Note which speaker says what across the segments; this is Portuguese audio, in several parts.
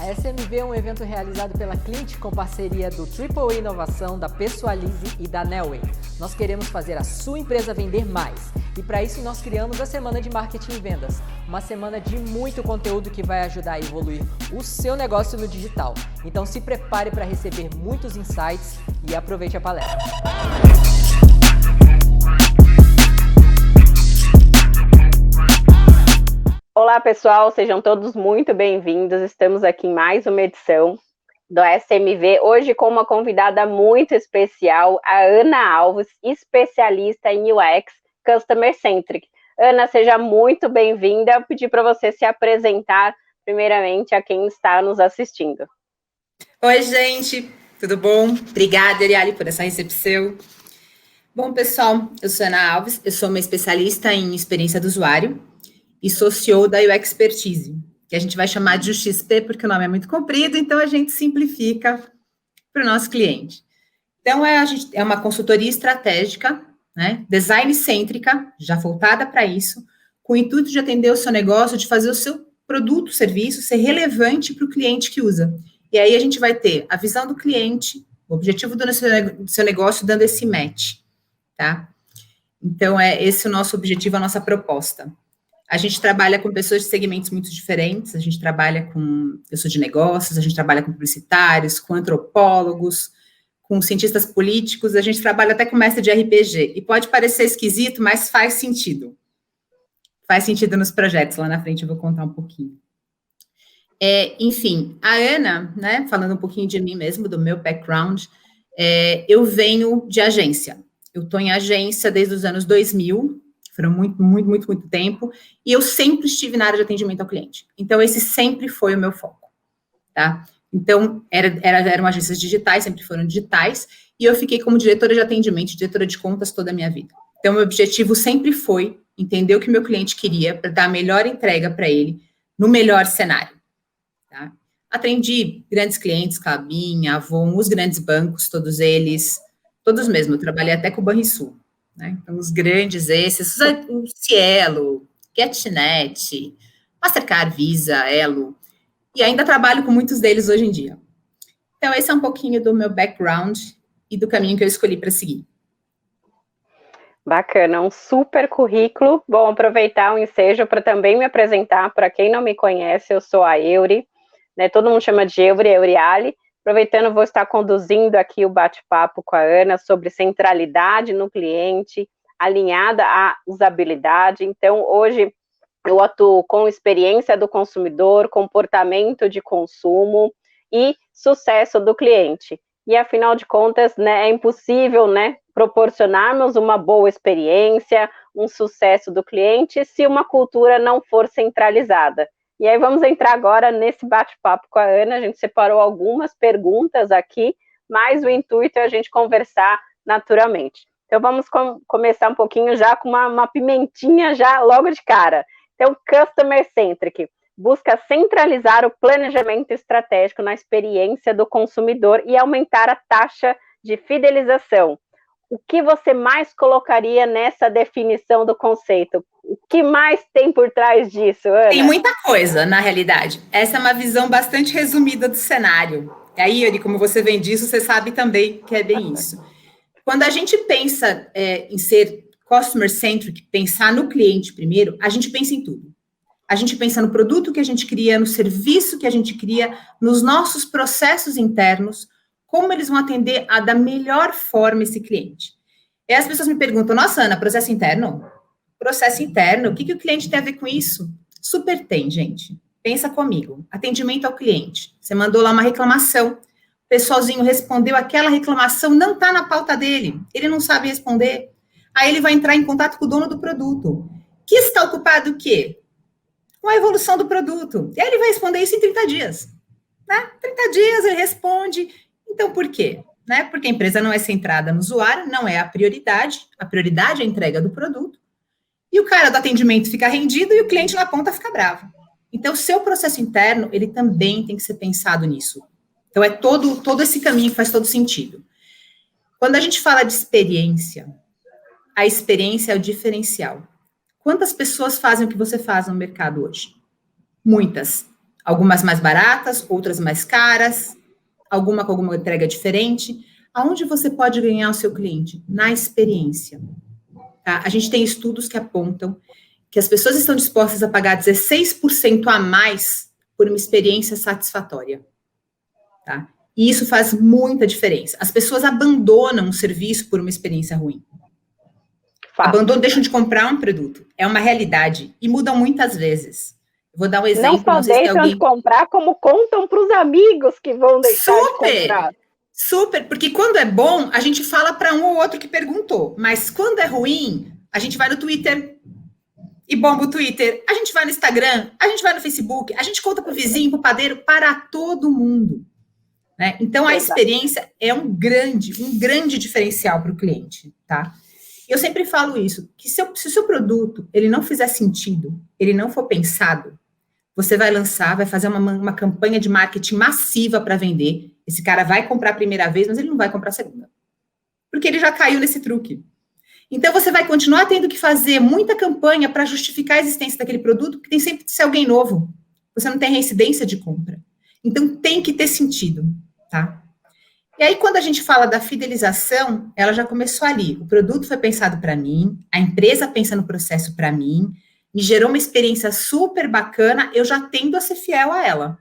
Speaker 1: A SMV é um evento realizado pela Clint com parceria do Triple Inovação, da Pessoalize e da Nelway. Nós queremos fazer a sua empresa vender mais. E para isso nós criamos a Semana de Marketing e Vendas. Uma semana de muito conteúdo que vai ajudar a evoluir o seu negócio no digital. Então se prepare para receber muitos insights e aproveite a palestra.
Speaker 2: Olá pessoal, sejam todos muito bem-vindos. Estamos aqui em mais uma edição do SMV, hoje com uma convidada muito especial, a Ana Alves, especialista em UX Customer Centric. Ana, seja muito bem-vinda. Eu pedi para você se apresentar primeiramente a quem está nos assistindo.
Speaker 3: Oi, gente, tudo bom? Obrigada, Ariali, por essa recepção. Bom, pessoal, eu sou Ana Alves, eu sou uma especialista em experiência do usuário e sou CEO da UX Expertise, que a gente vai chamar de UXP porque o nome é muito comprido, então a gente simplifica para o nosso cliente. Então, a gente é uma consultoria estratégica, né, design cêntrica, já voltada para isso, com o intuito de atender o seu negócio, de fazer o seu produto, serviço ser relevante para o cliente que usa. E aí a gente vai ter a visão do cliente, o objetivo do seu negócio dando esse match, tá? Então, é esse o nosso objetivo, a nossa proposta. A gente trabalha com pessoas de segmentos muito diferentes, a gente trabalha com pessoas de negócios, a gente trabalha com publicitários, com antropólogos, com cientistas políticos, a gente trabalha até com mestre de RPG. E pode parecer esquisito, mas faz sentido. Faz sentido nos projetos, lá na frente eu vou contar um pouquinho. Enfim, a Ana, né, falando um pouquinho de mim mesmo, do meu background, eu venho de agência. Eu estou em agência desde os anos 2000, foram muito tempo, e eu sempre estive na área de atendimento ao cliente. Então, esse sempre foi o meu foco, tá? Então, eram agências digitais, sempre foram digitais, e eu fiquei como diretora de atendimento, diretora de contas toda a minha vida. Então, meu objetivo sempre foi entender o que meu cliente queria para dar a melhor entrega para ele, no melhor cenário, tá? Atendi grandes clientes, Klabin, Avon, os grandes bancos, todos eles, todos mesmo, eu trabalhei até com o Banrisul. Né? Então, os grandes esses, o Cielo, GetNet, Mastercard, Visa, Elo, e ainda trabalho com muitos deles hoje em dia. Então, esse é um pouquinho do meu background e do caminho que eu escolhi para seguir.
Speaker 2: Bacana, um super currículo. Bom, aproveitar o ensejo para também me apresentar. Para quem não me conhece, eu sou a Euri, né? Todo mundo chama de Euriali. Aproveitando, vou estar conduzindo aqui o bate-papo com a Ana sobre centralidade no cliente, alinhada à usabilidade. Então, hoje eu atuo com experiência do consumidor, comportamento de consumo e sucesso do cliente. E, afinal de contas, né, é impossível, né, proporcionarmos uma boa experiência, um sucesso do cliente, se uma cultura não for centralizada. E aí vamos entrar agora nesse bate-papo com a Ana. A gente separou algumas perguntas aqui, mas o intuito é a gente conversar naturalmente. Então vamos começar um pouquinho já com uma pimentinha já logo de cara. Então, Customer Centric busca centralizar o planejamento estratégico na experiência do consumidor e aumentar a taxa de fidelização. O que você mais colocaria nessa definição do conceito? O que mais tem por trás disso, Ana?
Speaker 3: Tem muita coisa, na realidade. Essa é uma visão bastante resumida do cenário. E aí, Yuri, como você vem disso, você sabe também que é bem isso. Quando a gente pensa em ser customer-centric, pensar no cliente primeiro, a gente pensa em tudo. A gente pensa no produto que a gente cria, no serviço que a gente cria, nos nossos processos internos, como eles vão atender da melhor forma esse cliente. E as pessoas me perguntam, nossa, Ana, processo interno? Processo interno, o que o cliente tem a ver com isso? Super tem, gente. Pensa comigo. Atendimento ao cliente. Você mandou lá uma reclamação, o pessoalzinho respondeu, aquela reclamação não está na pauta dele, ele não sabe responder. Aí ele vai entrar em contato com o dono do produto, que está ocupado o quê? Com a evolução do produto. E aí ele vai responder isso em 30 dias. Né? 30 dias ele responde. Então, por quê? Né? Porque a empresa não é centrada no usuário, não é a prioridade é a entrega do produto, e o cara do atendimento fica rendido e o cliente na ponta fica bravo. Então, o seu processo interno, ele também tem que ser pensado nisso. Então, é todo esse caminho que faz todo sentido. Quando a gente fala de experiência, a experiência é o diferencial. Quantas pessoas fazem o que você faz no mercado hoje? Muitas. Algumas mais baratas, outras mais caras, alguma com alguma entrega diferente. Aonde você pode ganhar o seu cliente? Na experiência. Tá? A gente tem estudos que apontam que as pessoas estão dispostas a pagar 16% a mais por uma experiência satisfatória. Tá? E isso faz muita diferença. As pessoas abandonam o serviço por uma experiência ruim. Abandonam, deixam de comprar um produto. É uma realidade. E mudam muitas vezes. Vou dar um exemplo.
Speaker 2: Não só deixam de comprar, como contam para os amigos que vão deixar de comprar.
Speaker 3: Super, porque quando é bom, a gente fala para um ou outro que perguntou. Mas quando é ruim, a gente vai no Twitter e bomba o Twitter. A gente vai no Instagram, a gente vai no Facebook, a gente conta para o vizinho, para o padeiro, para todo mundo. Né? Então, a experiência é um grande diferencial para o cliente, tá? Eu sempre falo isso, que se o seu produto ele não fizer sentido, ele não for pensado, você vai lançar, vai fazer uma campanha de marketing massiva para vender. Esse cara vai comprar a primeira vez, mas ele não vai comprar a segunda. Porque ele já caiu nesse truque. Então, você vai continuar tendo que fazer muita campanha para justificar a existência daquele produto, porque tem sempre que ser alguém novo. Você não tem reincidência de compra. Então, tem que ter sentido, tá? E aí, quando a gente fala da fidelização, ela já começou ali. O produto foi pensado para mim, a empresa pensa no processo para mim, me gerou uma experiência super bacana, eu já tendo a ser fiel a ela,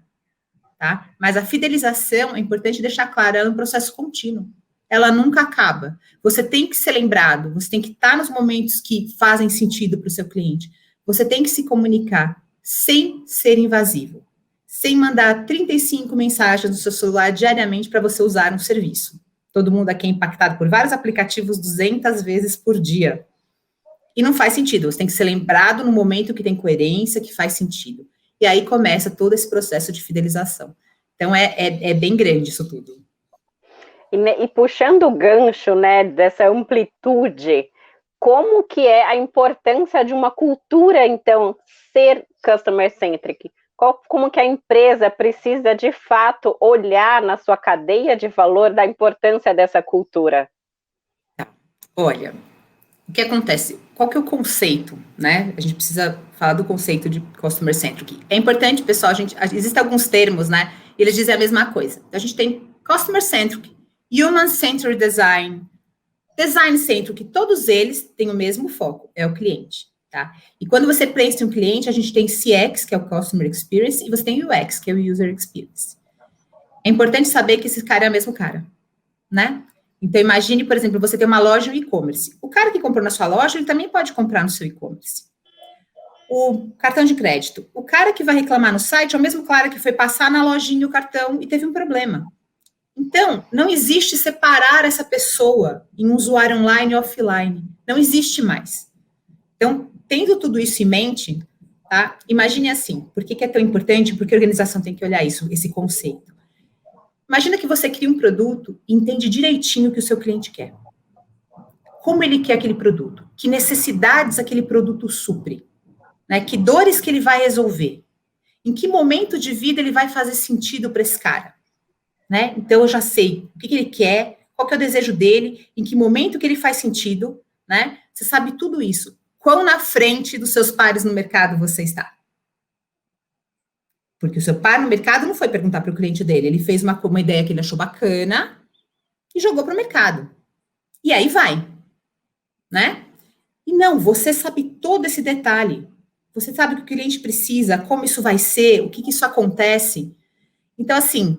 Speaker 3: tá? Mas a fidelização, é importante deixar claro, ela é um processo contínuo. Ela nunca acaba. Você tem que ser lembrado, você tem que estar nos momentos que fazem sentido para o seu cliente. Você tem que se comunicar sem ser invasivo, sem mandar 35 mensagens no seu celular diariamente para você usar um serviço. Todo mundo aqui é impactado por vários aplicativos 200 vezes por dia. E não faz sentido, você tem que ser lembrado no momento que tem coerência, que faz sentido. E aí começa todo esse processo de fidelização. Então, é bem grande isso tudo.
Speaker 2: E puxando o gancho, né, dessa amplitude, como que é a importância de uma cultura, então, ser customer-centric? Como que a empresa precisa, de fato, olhar na sua cadeia de valor da importância dessa cultura?
Speaker 3: Olha, o que acontece? Qual que é o conceito, né? A gente precisa falar do conceito de customer-centric. É importante, pessoal, existem alguns termos, né? E eles dizem a mesma coisa. A gente tem customer-centric, human-centered design, design-centric, todos eles têm o mesmo foco, é o cliente, tá? E quando você pensa em um cliente, a gente tem CX, que é o Customer Experience, e você tem UX, que é o User Experience. É importante saber que esse cara é o mesmo cara, né? Então, imagine, por exemplo, você tem uma loja no e-commerce. O cara que comprou na sua loja, ele também pode comprar no seu e-commerce. O cartão de crédito. O cara que vai reclamar no site é o mesmo cara que foi passar na lojinha o cartão e teve um problema. Então, não existe separar essa pessoa em um usuário online e offline. Não existe mais. Então, tendo tudo isso em mente, tá? Imagine assim, por que é tão importante? Porque a organização tem que olhar isso, esse conceito. Imagina que você cria um produto e entende direitinho o que o seu cliente quer. Como ele quer aquele produto? Que necessidades aquele produto supre? Né? Que dores que ele vai resolver? Em que momento de vida ele vai fazer sentido para esse cara? Né? Então, eu já sei o que ele quer, qual que é o desejo dele, em que momento que ele faz sentido, né? Você sabe tudo isso. Quão na frente dos seus pares no mercado você está? Porque o seu par no mercado não foi perguntar para o cliente dele, ele fez uma ideia que ele achou bacana e jogou para o mercado. E aí vai, né? E não, você sabe todo esse detalhe. Você sabe o que o cliente precisa, como isso vai ser, o que isso acontece. Então, assim,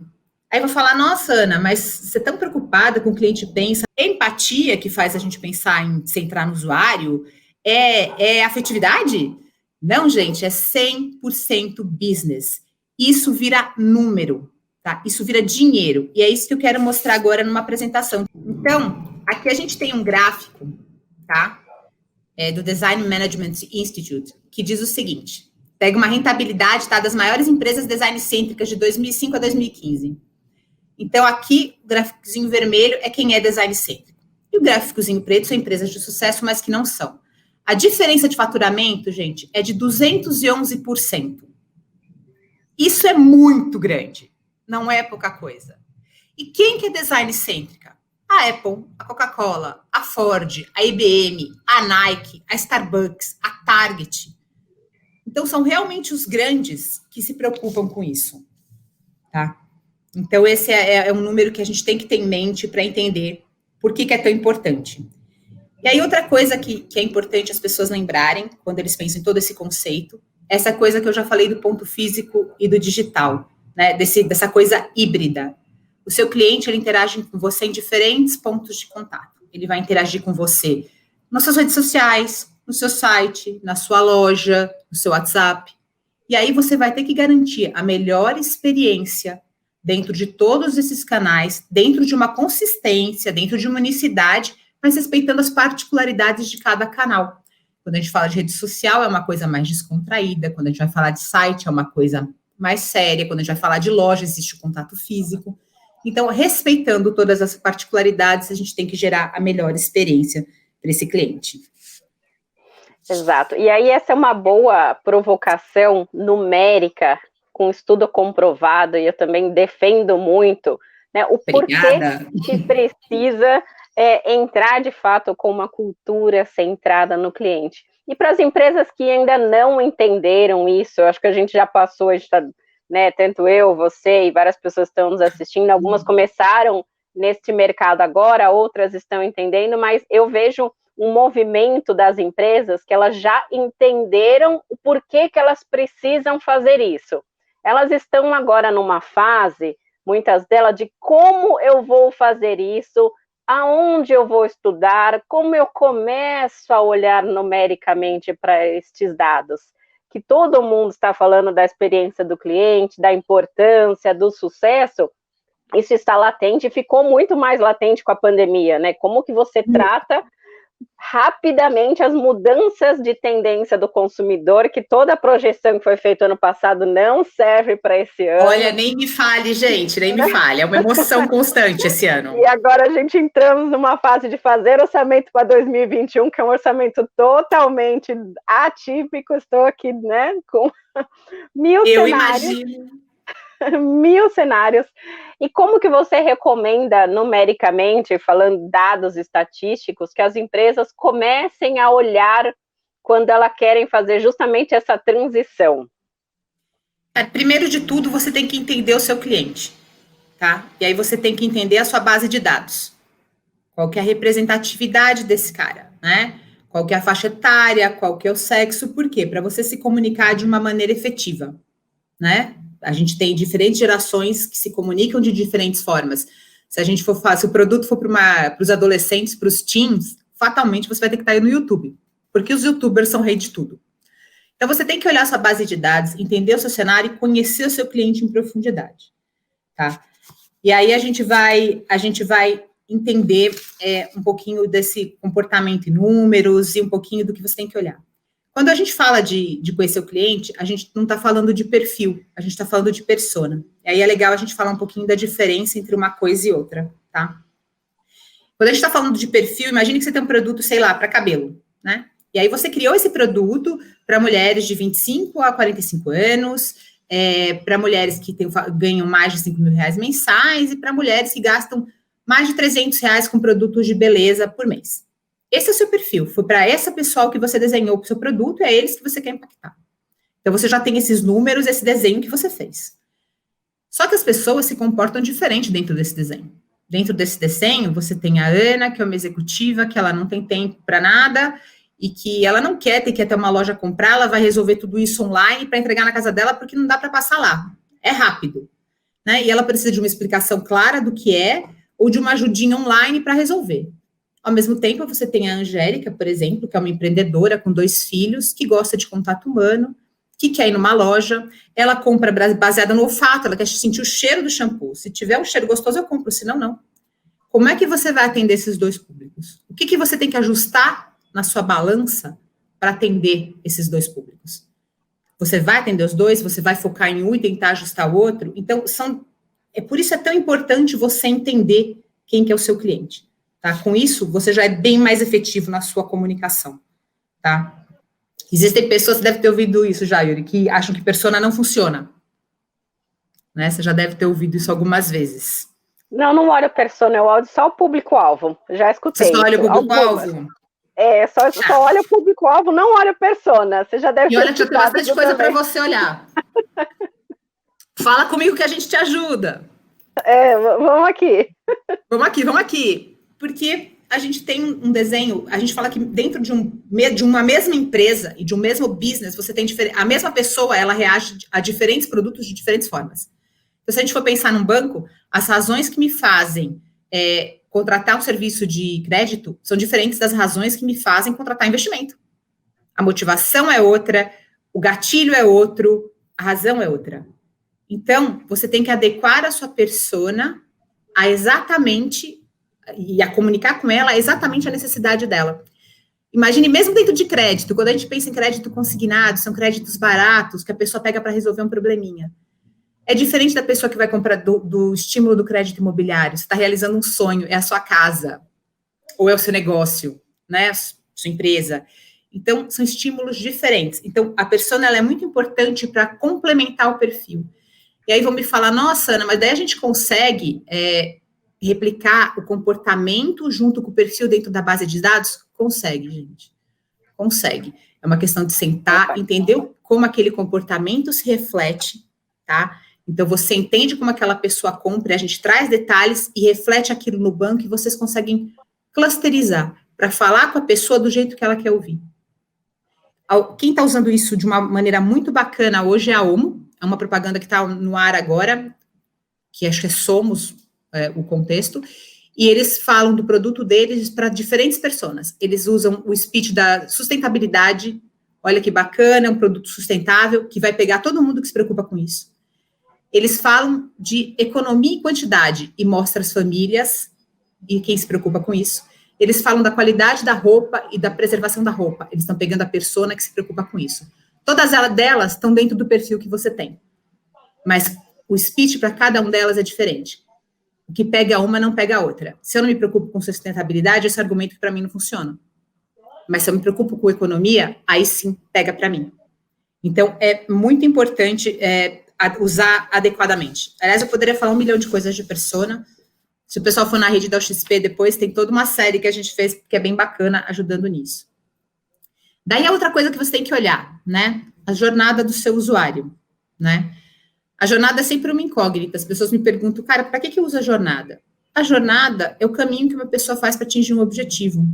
Speaker 3: aí eu vou falar, nossa, Ana, mas você é tão preocupada com o cliente pensa, é empatia que faz a gente pensar em centrar no usuário? É afetividade? Não, gente, é 100% business. Isso vira número, tá? Isso vira dinheiro. E é isso que eu quero mostrar agora numa apresentação. Então, aqui a gente tem um gráfico, tá? Do Design Management Institute, que diz o seguinte, pega uma rentabilidade, tá? Das maiores empresas design cêntricas de 2005 a 2015. Então, aqui, o gráficozinho vermelho é quem é design cêntrico. E o gráficozinho preto são empresas de sucesso, mas que não são. A diferença de faturamento, gente, é de 211%. Isso é muito grande. Não é pouca coisa. E quem que é design cêntrica? A Apple, a Coca-Cola, a Ford, a IBM, a Nike, a Starbucks, a Target. Então, são realmente os grandes que se preocupam com isso, tá? Então, esse é um número que a gente tem que ter em mente para entender por que é tão importante. E aí, outra coisa que é importante as pessoas lembrarem, quando eles pensam em todo esse conceito, essa coisa que eu já falei do ponto físico e do digital, né? Dessa coisa híbrida. O seu cliente, ele interage com você em diferentes pontos de contato. Ele vai interagir com você nas suas redes sociais, no seu site, na sua loja, no seu WhatsApp. E aí você vai ter que garantir a melhor experiência dentro de todos esses canais, dentro de uma consistência, dentro de uma unicidade, mas respeitando as particularidades de cada canal. Quando a gente fala de rede social, é uma coisa mais descontraída. Quando a gente vai falar de site, é uma coisa mais séria. Quando a gente vai falar de loja, existe o contato físico. Então, respeitando todas as particularidades, a gente tem que gerar a melhor experiência para esse cliente.
Speaker 2: Exato. E aí, essa é uma boa provocação numérica, com estudo comprovado, e eu também defendo muito, né, o
Speaker 3: Obrigada.
Speaker 2: porquê que precisa entrar, de fato, com uma cultura centrada no cliente. E para as empresas que ainda não entenderam isso, eu acho que a gente já passou, a gente está, né, tanto eu, você e várias pessoas estão nos assistindo, algumas começaram neste mercado agora, outras estão entendendo, mas eu vejo um movimento das empresas que elas já entenderam o porquê que elas precisam fazer isso. Elas estão agora numa fase, muitas delas, de como eu vou fazer isso, aonde eu vou estudar, como eu começo a olhar numericamente para estes dados. Que todo mundo está falando da experiência do cliente, da importância, do sucesso, isso está latente e ficou muito mais latente com a pandemia, né? Como que você trata rapidamente as mudanças de tendência do consumidor, que toda a projeção que foi feita ano passado não serve para esse ano.
Speaker 3: Olha, nem me fale, gente, nem me fale. É uma emoção constante esse ano.
Speaker 2: E agora a gente entramos numa fase de fazer orçamento para 2021, que é um orçamento totalmente atípico. Estou aqui, né, com 1000
Speaker 3: Eu
Speaker 2: cenários.
Speaker 3: imagino.
Speaker 2: 1000 cenários. E como que você recomenda, numericamente, falando dados estatísticos, que as empresas comecem a olhar quando elas querem fazer justamente essa transição?
Speaker 3: Primeiro de tudo, você tem que entender o seu cliente, tá? E aí você tem que entender a sua base de dados. Qual que é a representatividade desse cara, né? Qual que é a faixa etária, qual que é o sexo, por quê? Para você se comunicar de uma maneira efetiva, né? A gente tem diferentes gerações que se comunicam de diferentes formas. Se a gente for se o produto for para os adolescentes, para os teens, fatalmente você vai ter que estar aí no YouTube, porque os YouTubers são rei de tudo. Então você tem que olhar a sua base de dados, entender o seu cenário e conhecer o seu cliente em profundidade, tá? E aí a gente vai entender um pouquinho desse comportamento em números e um pouquinho do que você tem que olhar. Quando a gente fala de conhecer o cliente, a gente não está falando de perfil, a gente está falando de persona. E aí é legal a gente falar um pouquinho da diferença entre uma coisa e outra, tá? Quando a gente está falando de perfil, imagine que você tem um produto, sei lá, para cabelo, né? E aí você criou esse produto para mulheres de 25 a 45 anos, para mulheres que ganham mais de 5 mil reais mensais e para mulheres que gastam mais de 300 reais com produtos de beleza por mês. Esse é o seu perfil, foi para essa pessoa que você desenhou o seu produto, é eles que você quer impactar. Então, você já tem esses números, esse desenho que você fez. Só que as pessoas se comportam diferente dentro desse desenho. Dentro desse desenho, você tem a Ana, que é uma executiva, que ela não tem tempo para nada, e que ela não quer ter que ir até uma loja comprar, ela vai resolver tudo isso online para entregar na casa dela, porque não dá para passar lá. É rápido, né? E ela precisa de uma explicação clara do que é, ou de uma ajudinha online para resolver. Ao mesmo tempo, você tem a Angélica, por exemplo, que é uma empreendedora com 2 filhos, que gosta de contato humano, que quer ir numa loja, ela compra baseada no olfato, ela quer sentir o cheiro do shampoo. Se tiver um cheiro gostoso, eu compro, senão não. Como é que você vai atender esses 2 públicos? O que você tem que ajustar na sua balança para atender esses 2 públicos? Você vai atender os 2, você vai focar em um e tentar ajustar o outro? Então, por isso é tão importante você entender quem que é o seu cliente. Tá? Com isso, você já é bem mais efetivo na sua comunicação, tá? Existem pessoas, você deve ter ouvido isso já, Yuri, que acham que persona não funciona, né? Você já deve ter ouvido isso algumas vezes.
Speaker 2: Não olho persona, eu olho só o público-alvo, já escutei.
Speaker 3: Você só olha o público-alvo?
Speaker 2: Só olha o público-alvo, não olha a persona. Você já deve ter.
Speaker 3: E olha que eu tenho bastante coisa para você olhar. Fala comigo que a gente te ajuda.
Speaker 2: Vamos aqui.
Speaker 3: Vamos aqui. Porque a gente tem um desenho, a gente fala que dentro de uma mesma empresa e de um mesmo business, você tem a mesma pessoa, ela reage a diferentes produtos de diferentes formas. Então, se a gente for pensar num banco, as razões que me fazem contratar um serviço de crédito são diferentes das razões que me fazem contratar investimento. A motivação é outra, o gatilho é outro, a razão é outra. Então, você tem que adequar a sua persona a exatamente, e a comunicar com ela exatamente a necessidade dela. Imagine, mesmo dentro de crédito, quando a gente pensa em crédito consignado, são créditos baratos, que a pessoa pega para resolver um probleminha. É diferente da pessoa que vai comprar do estímulo do crédito imobiliário. Você está realizando um sonho, é a sua casa, ou é o seu negócio, né, sua empresa. Então, são estímulos diferentes. Então, a persona ela é muito importante para complementar o perfil. E aí vão me falar, nossa, Ana, mas daí a gente consegue replicar o comportamento junto com o perfil dentro da base de dados? Consegue, gente. Consegue. É uma questão de sentar, entender como aquele comportamento se reflete, tá? Então, você entende como aquela pessoa compra, a gente traz detalhes e reflete aquilo no banco e vocês conseguem clusterizar para falar com a pessoa do jeito que ela quer ouvir. Quem está usando isso de uma maneira muito bacana hoje é a Omo, é uma propaganda que está no ar agora, que acho que é Somos o contexto, e eles falam do produto deles para diferentes personas. Eles usam o speech da sustentabilidade, olha que bacana, é um produto sustentável, que vai pegar todo mundo que se preocupa com isso. Eles falam de economia e quantidade, e mostra as famílias e quem se preocupa com isso. Eles falam da qualidade da roupa e da preservação da roupa. Eles estão pegando a persona que se preocupa com isso. Todas delas estão dentro do perfil que você tem. Mas o speech para cada uma delas é diferente. O que pega uma não pega a outra. Se eu não me preocupo com sustentabilidade, esse argumento para mim não funciona. Mas se eu me preocupo com economia, aí sim pega para mim. Então, é muito importante usar adequadamente. Aliás, eu poderia falar 1 milhão de coisas de persona. Se o pessoal for na rede da UXP depois, tem toda uma série que a gente fez que é bem bacana, ajudando nisso. Daí a outra coisa que você tem que olhar, né? A jornada do seu usuário, né? A jornada é sempre uma incógnita. As pessoas me perguntam, cara, para que eu uso a jornada? A jornada é o caminho que uma pessoa faz para atingir um objetivo.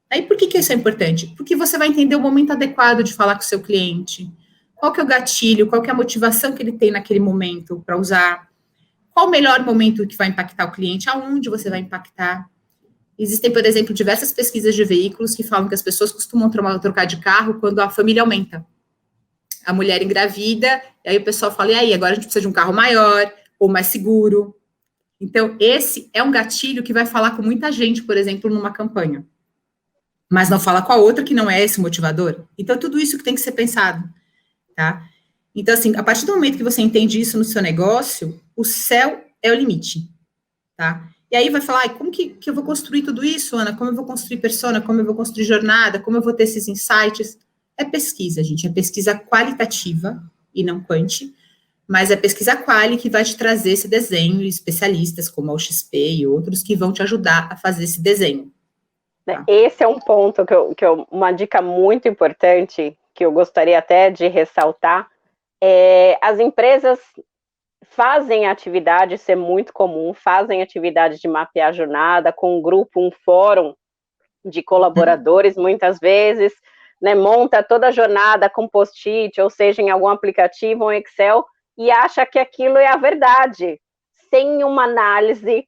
Speaker 3: Aí, por que isso é importante? Porque você vai entender o momento adequado de falar com o seu cliente. Qual que é o gatilho, qual que é a motivação que ele tem naquele momento para usar. Qual o melhor momento que vai impactar o cliente, aonde você vai impactar. Existem, por exemplo, diversas pesquisas de veículos que falam que as pessoas costumam trocar de carro quando a família aumenta. A mulher engravida, e aí o pessoal fala, e aí, agora a gente precisa de um carro maior, ou mais seguro. Então, esse é um gatilho que vai falar com muita gente, por exemplo, numa campanha. Mas não fala com a outra que não é esse motivador. Então, tudo isso que tem que ser pensado, tá? Então, assim, a partir do momento que você entende isso no seu negócio, o céu é o limite, tá? E aí vai falar, como que eu vou construir tudo isso, Ana? Como eu vou construir persona? Como eu vou construir jornada? Como eu vou ter esses insights? É pesquisa, gente, é pesquisa qualitativa e não quanti, mas é pesquisa quali que vai te trazer esse desenho, e especialistas como a UXP e outros que vão te ajudar a fazer esse desenho. Tá?
Speaker 2: Esse é um ponto uma dica muito importante, que eu gostaria até de ressaltar, as empresas fazem atividade, isso é muito comum, fazem atividade de mapear a jornada com um grupo, um fórum de colaboradores, muitas vezes, né, monta toda a jornada com post-it, ou seja, em algum aplicativo, um Excel, e acha que aquilo é a verdade, sem uma análise,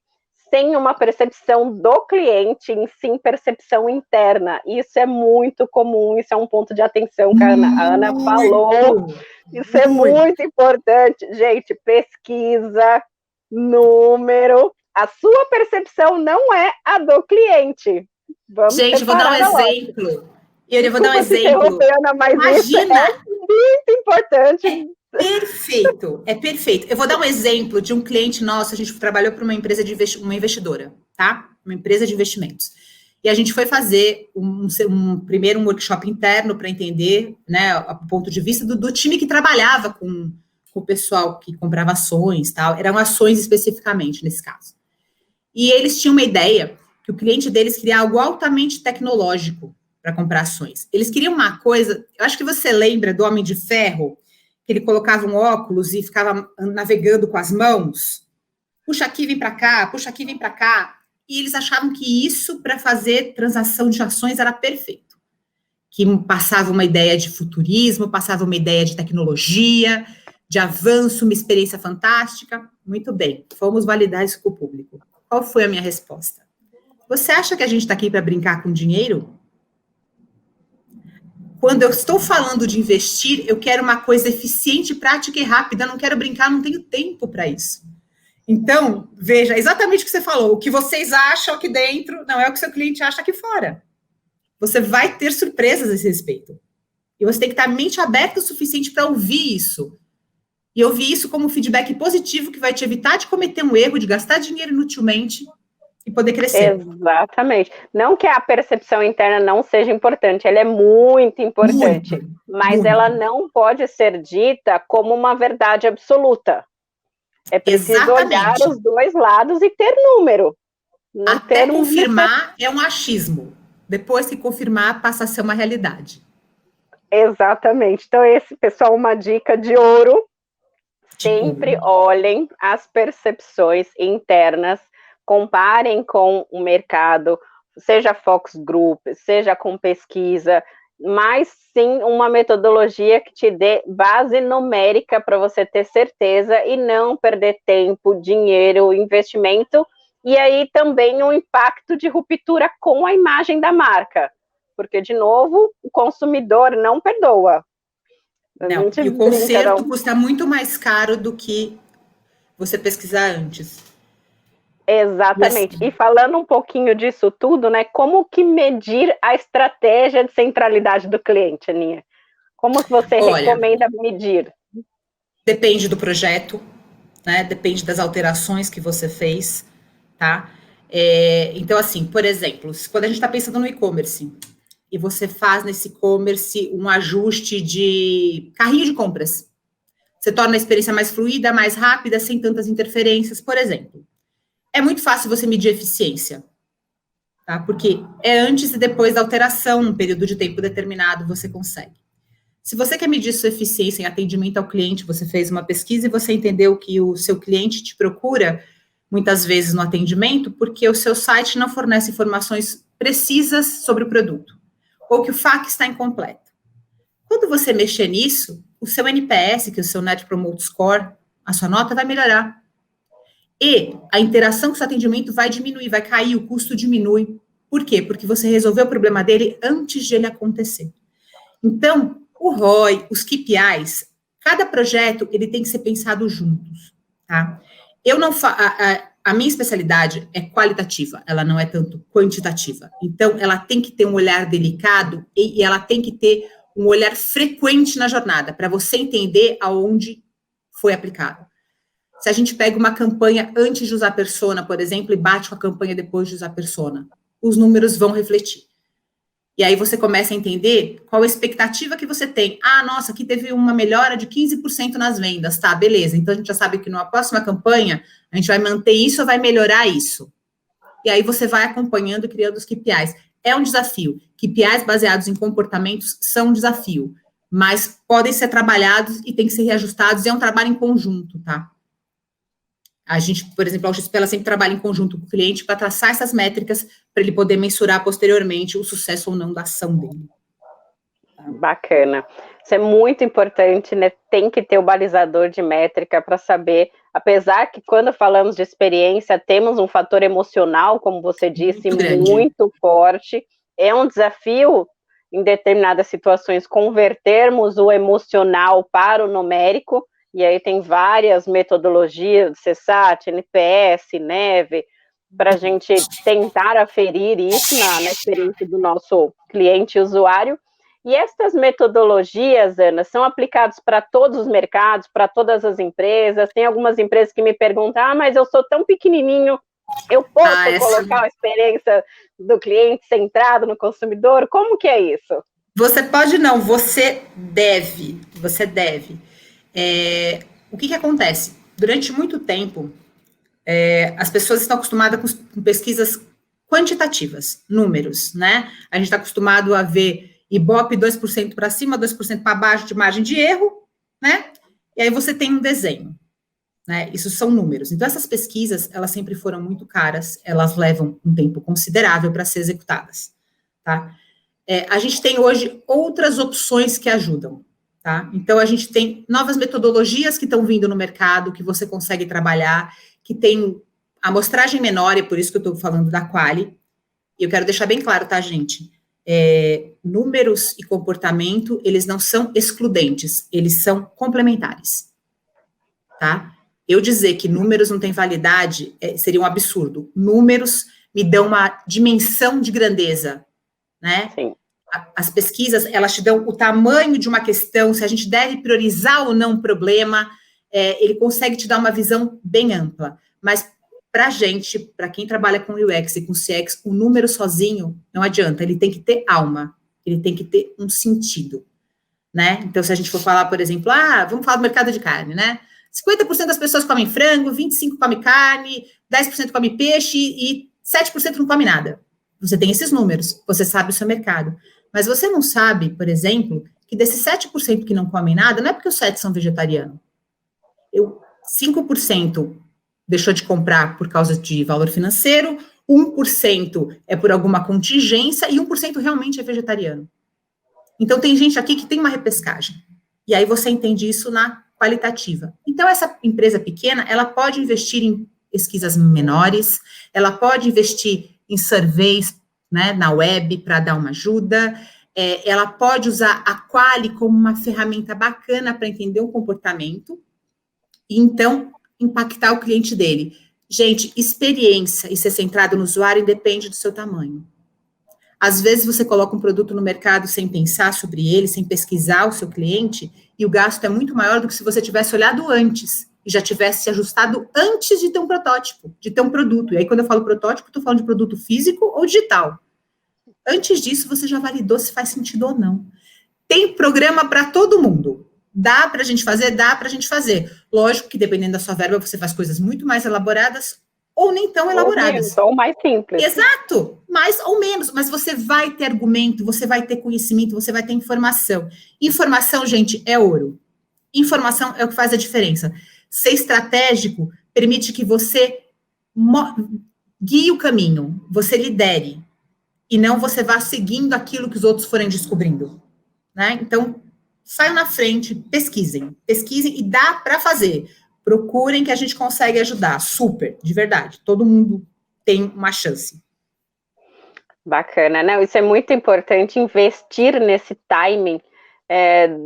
Speaker 2: sem uma percepção do cliente, em sim percepção interna. Isso é muito comum, isso é um ponto de atenção que a Ana falou, isso é muito importante. Gente, pesquisa, número, a sua percepção não é a do cliente.
Speaker 3: Gente, vou dar um exemplo. Eu vou dar um exemplo.
Speaker 2: Mas imagina! Isso é muito importante.
Speaker 3: É perfeito. Eu vou dar um exemplo de um cliente nosso, a gente trabalhou para uma empresa uma investidora, tá? Uma empresa de investimentos. E a gente foi fazer primeiro um workshop interno para entender, né, o ponto de vista do time que trabalhava com o pessoal que comprava ações, tal. Eram ações especificamente, nesse caso. E eles tinham uma ideia que o cliente deles queria algo altamente tecnológico para comprar ações. Eles queriam uma coisa, eu acho que você lembra do Homem de Ferro, que ele colocava um óculos e ficava navegando com as mãos. Puxa aqui, vem para cá, puxa aqui, vem para cá. E eles achavam que isso, para fazer transação de ações, era perfeito. Que passava uma ideia de futurismo, passava uma ideia de tecnologia, de avanço, uma experiência fantástica. Muito bem, fomos validar isso com o público. Qual foi a minha resposta? Você acha que a gente está aqui para brincar com dinheiro? Quando eu estou falando de investir, eu quero uma coisa eficiente, prática e rápida, não quero brincar, não tenho tempo para isso. Então, veja, exatamente o que você falou, o que vocês acham aqui dentro não é o que seu cliente acha aqui fora. Você vai ter surpresas a esse respeito. E você tem que estar mente aberta o suficiente para ouvir isso. E ouvir isso como um feedback positivo que vai te evitar de cometer um erro, de gastar dinheiro inutilmente e poder crescer.
Speaker 2: Exatamente. Não que a percepção interna não seja importante, ela é muito importante, mas ela não pode ser dita como uma verdade absoluta. É preciso olhar os dois lados e ter número.
Speaker 3: Até confirmar é um achismo. Depois que confirmar, passa a ser uma realidade.
Speaker 2: Exatamente. Então, esse, pessoal, uma dica de ouro. Sempre olhem as percepções internas, comparem com o mercado, seja focus group, seja com pesquisa, mas sim uma metodologia que te dê base numérica para você ter certeza e não perder tempo, dinheiro, investimento, e aí também um impacto de ruptura com a imagem da marca, porque, de novo, o consumidor não perdoa.
Speaker 3: Não, e o conserto custa muito mais caro do que você pesquisar antes.
Speaker 2: Exatamente. E falando um pouquinho disso tudo, né? Como que medir a estratégia de centralidade do cliente, Aninha? Como que você recomenda medir?
Speaker 3: Depende do projeto, né? Depende das alterações que você fez, tá? Então, assim, por exemplo, quando a gente está pensando no e-commerce, e você faz nesse e-commerce um ajuste de carrinho de compras. Você torna a experiência mais fluida, mais rápida, sem tantas interferências, por exemplo. É muito fácil você medir eficiência, tá? Porque é antes e depois da alteração, num período de tempo determinado, você consegue. Se você quer medir sua eficiência em atendimento ao cliente, você fez uma pesquisa e você entendeu que o seu cliente te procura, muitas vezes no atendimento, porque o seu site não fornece informações precisas sobre o produto, ou que o FAQ está incompleto. Quando você mexer nisso, o seu NPS, que é o seu Net Promoter Score, a sua nota vai melhorar. E a interação com o seu atendimento vai diminuir, vai cair, o custo diminui. Por quê? Porque você resolveu o problema dele antes de ele acontecer. Então, o ROI, os KPIs, cada projeto, ele tem que ser pensado juntos, tá? Eu não a minha especialidade é qualitativa, ela não é tanto quantitativa. Então, ela tem que ter um olhar delicado e ela tem que ter um olhar frequente na jornada, para você entender aonde foi aplicado. Se a gente pega uma campanha antes de usar persona, por exemplo, e bate com a campanha depois de usar persona, os números vão refletir. E aí você começa a entender qual a expectativa que você tem. Ah, nossa, aqui teve uma melhora de 15% nas vendas. Tá, beleza. Então, a gente já sabe que numa próxima campanha, a gente vai manter isso ou vai melhorar isso. E aí você vai acompanhando e criando os KPIs. É um desafio. KPIs baseados em comportamentos são um desafio. Mas podem ser trabalhados e têm que ser reajustados. E é um trabalho em conjunto, tá? A gente, por exemplo, a XP, ela sempre trabalha em conjunto com o cliente para traçar essas métricas para ele poder mensurar posteriormente o sucesso ou não da ação dele.
Speaker 2: Bacana. Isso é muito importante, né? Tem que ter o balizador de métrica para saber, apesar que quando falamos de experiência, temos um fator emocional, como você disse, muito forte. É um desafio, em determinadas situações, convertermos o emocional para o numérico. E aí tem várias metodologias, CSAT, NPS, NEVE, para a gente tentar aferir isso na experiência do nosso cliente e usuário. E estas metodologias, Ana, são aplicadas para todos os mercados, para todas as empresas. Tem algumas empresas que me perguntam, mas eu sou tão pequenininho, eu posso colocar a experiência do cliente centrado no consumidor? Como que é isso?
Speaker 3: Você pode não, você deve. O que acontece? Durante muito tempo, as pessoas estão acostumadas com pesquisas quantitativas, números, né? A gente está acostumado a ver Ibope 2% para cima, 2% para baixo de margem de erro, né? E aí você tem um desenho, né? Isso são números. Então, essas pesquisas, elas sempre foram muito caras, elas levam um tempo considerável para ser executadas, tá? A gente tem hoje outras opções que ajudam, tá? Então, a gente tem novas metodologias que estão vindo no mercado, que você consegue trabalhar, que tem amostragem menor, e por isso que eu estou falando da Quali. E eu quero deixar bem claro, tá, gente? Números e comportamento, eles não são excludentes, eles são complementares, tá? Eu dizer que números não têm validade seria um absurdo. Números me dão uma dimensão de grandeza, né?
Speaker 2: Sim.
Speaker 3: As pesquisas, elas te dão o tamanho de uma questão, se a gente deve priorizar ou não um problema, ele consegue te dar uma visão bem ampla. Mas, para a gente, para quem trabalha com UX e com CX, o número sozinho não adianta, ele tem que ter alma, ele tem que ter um sentido, né? Então, se a gente for falar, por exemplo, vamos falar do mercado de carne, né? 50% das pessoas comem frango, 25% comem carne, 10% comem peixe e 7% não come nada. Você tem esses números, você sabe o seu mercado. Mas você não sabe, por exemplo, que desses 7% que não comem nada, não é porque os 7% são vegetarianos. 5% deixou de comprar por causa de valor financeiro, 1% é por alguma contingência e 1% realmente é vegetariano. Então, tem gente aqui que tem uma repescagem. E aí você entende isso na qualitativa. Então, essa empresa pequena, ela pode investir em pesquisas menores, ela pode investir em surveys, né, na web para dar uma ajuda, ela pode usar a Quali como uma ferramenta bacana para entender o comportamento e, então, impactar o cliente dele. Gente, experiência e ser centrado no usuário independe do seu tamanho. Às vezes você coloca um produto no mercado sem pensar sobre ele, sem pesquisar o seu cliente, e o gasto é muito maior do que se você tivesse olhado antes e já tivesse se ajustado antes de ter um protótipo, de ter um produto. E aí, quando eu falo protótipo, estou falando de produto físico ou digital. Antes disso, você já validou se faz sentido ou não. Tem programa para todo mundo. Dá para a gente fazer? Dá para a gente fazer. Lógico que, dependendo da sua verba, você faz coisas muito mais elaboradas ou nem tão elaboradas.
Speaker 2: Ou mais simples.
Speaker 3: Exato, mais ou menos, mas você vai ter argumento, você vai ter conhecimento, você vai ter informação. Informação, gente, é ouro. Informação é o que faz a diferença. Ser estratégico permite que você guie o caminho, você lidere, e não você vá seguindo aquilo que os outros forem descobrindo, né? Então, saiam na frente, pesquisem e dá para fazer. Procurem que a gente consegue ajudar, super, de verdade, todo mundo tem uma chance.
Speaker 2: Bacana, né? Isso é muito importante, investir nesse timing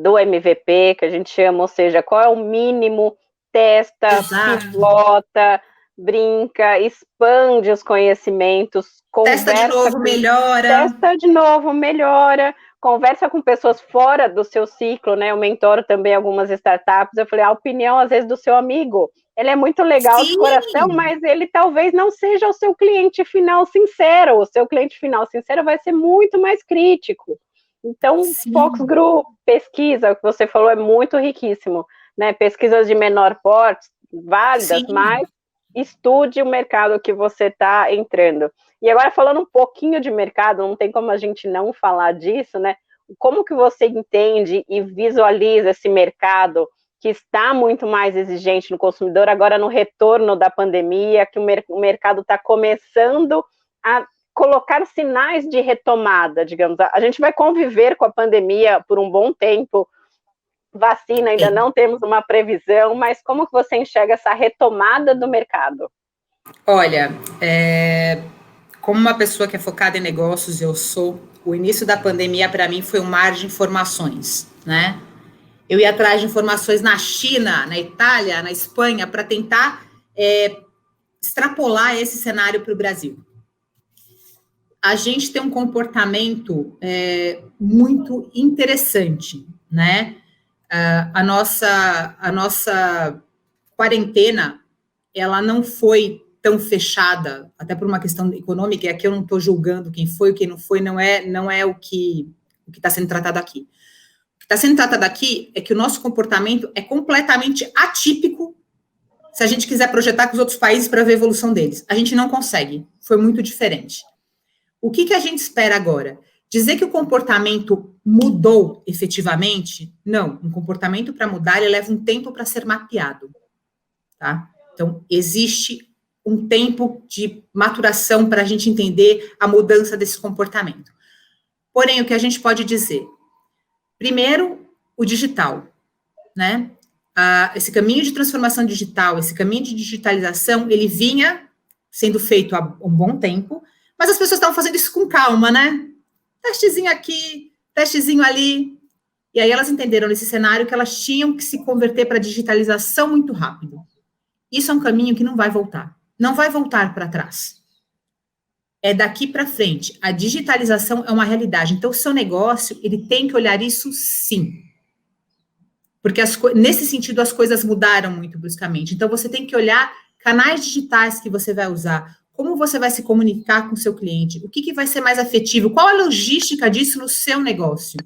Speaker 2: do MVP, que a gente chama, ou seja, qual é o mínimo, testa, pivota, brinca, expande os conhecimentos,
Speaker 3: testa de novo,
Speaker 2: melhora, conversa com pessoas fora do seu ciclo, né? Eu mentoro também algumas startups, eu falei, a opinião, às vezes, do seu amigo, ele é muito legal de coração, mas ele talvez não seja o seu cliente final sincero, o seu cliente final sincero vai ser muito mais crítico. Então, focus group, pesquisa, o que você falou é muito riquíssimo, né? Pesquisas de menor porte, válidas, mas estude o mercado que você está entrando. E agora, falando um pouquinho de mercado, não tem como a gente não falar disso, né? Como que você entende e visualiza esse mercado que está muito mais exigente no consumidor, agora no retorno da pandemia, que o mercado está começando a colocar sinais de retomada, digamos. A gente vai conviver com a pandemia por um bom tempo, vacina, ainda não temos uma previsão, mas como que você enxerga essa retomada do mercado?
Speaker 3: Olha, como uma pessoa que é focada em negócios, o início da pandemia, para mim, foi um mar de informações, né? Eu ia atrás de informações na China, na Itália, na Espanha, para tentar extrapolar esse cenário para o Brasil. A gente tem um comportamento muito interessante, né? A nossa quarentena, ela não foi tão fechada, até por uma questão econômica, e aqui eu não estou julgando quem foi, quem não foi, não é o que está sendo tratado aqui. O que está sendo tratado aqui é que o nosso comportamento é completamente atípico se a gente quiser projetar com os outros países para ver a evolução deles. A gente não consegue, foi muito diferente. O que a gente espera agora? Dizer que o comportamento mudou efetivamente? Não, um comportamento para mudar, ele leva um tempo para ser mapeado, tá? Então, existe um tempo de maturação para a gente entender a mudança desse comportamento. Porém, o que a gente pode dizer? Primeiro, o digital, né? Esse caminho de transformação digital, esse caminho de digitalização, ele vinha sendo feito há um bom tempo, mas as pessoas estavam fazendo isso com calma, né? Testezinho aqui, testezinho ali. E aí elas entenderam nesse cenário que elas tinham que se converter para a digitalização muito rápido. Isso é um caminho que não vai voltar. Não vai voltar para trás. É daqui para frente. A digitalização é uma realidade. Então, o seu negócio, ele tem que olhar isso sim. Porque nesse sentido, as coisas mudaram muito bruscamente. Então, você tem que olhar canais digitais que você vai usar, como você vai se comunicar com o seu cliente, o que vai ser mais afetivo, qual a logística disso no seu negócio,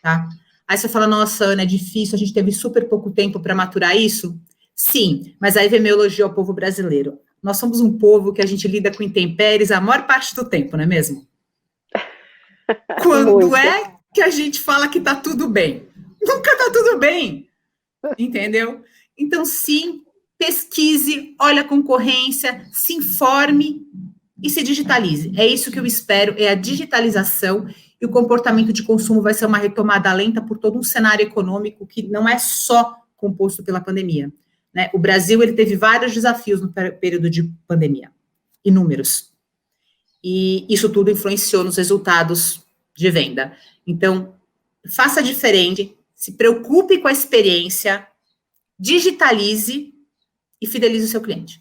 Speaker 3: tá? Aí você fala, nossa, Ana, é difícil, a gente teve super pouco tempo para maturar isso. Sim, mas aí vem meu elogio ao povo brasileiro. Nós somos um povo que a gente lida com intempéries a maior parte do tempo, não é mesmo? Quando é que a gente fala que tá tudo bem? Nunca tá tudo bem, entendeu? Então, sim, pesquise, olhe a concorrência, se informe e se digitalize. É isso que eu espero, é a digitalização, e o comportamento de consumo vai ser uma retomada lenta por todo um cenário econômico que não é só composto pela pandemia, né? O Brasil, ele teve vários desafios no período de pandemia, inúmeros. E isso tudo influenciou nos resultados de venda. Então, faça diferente, se preocupe com a experiência, digitalize e fidelize o seu cliente.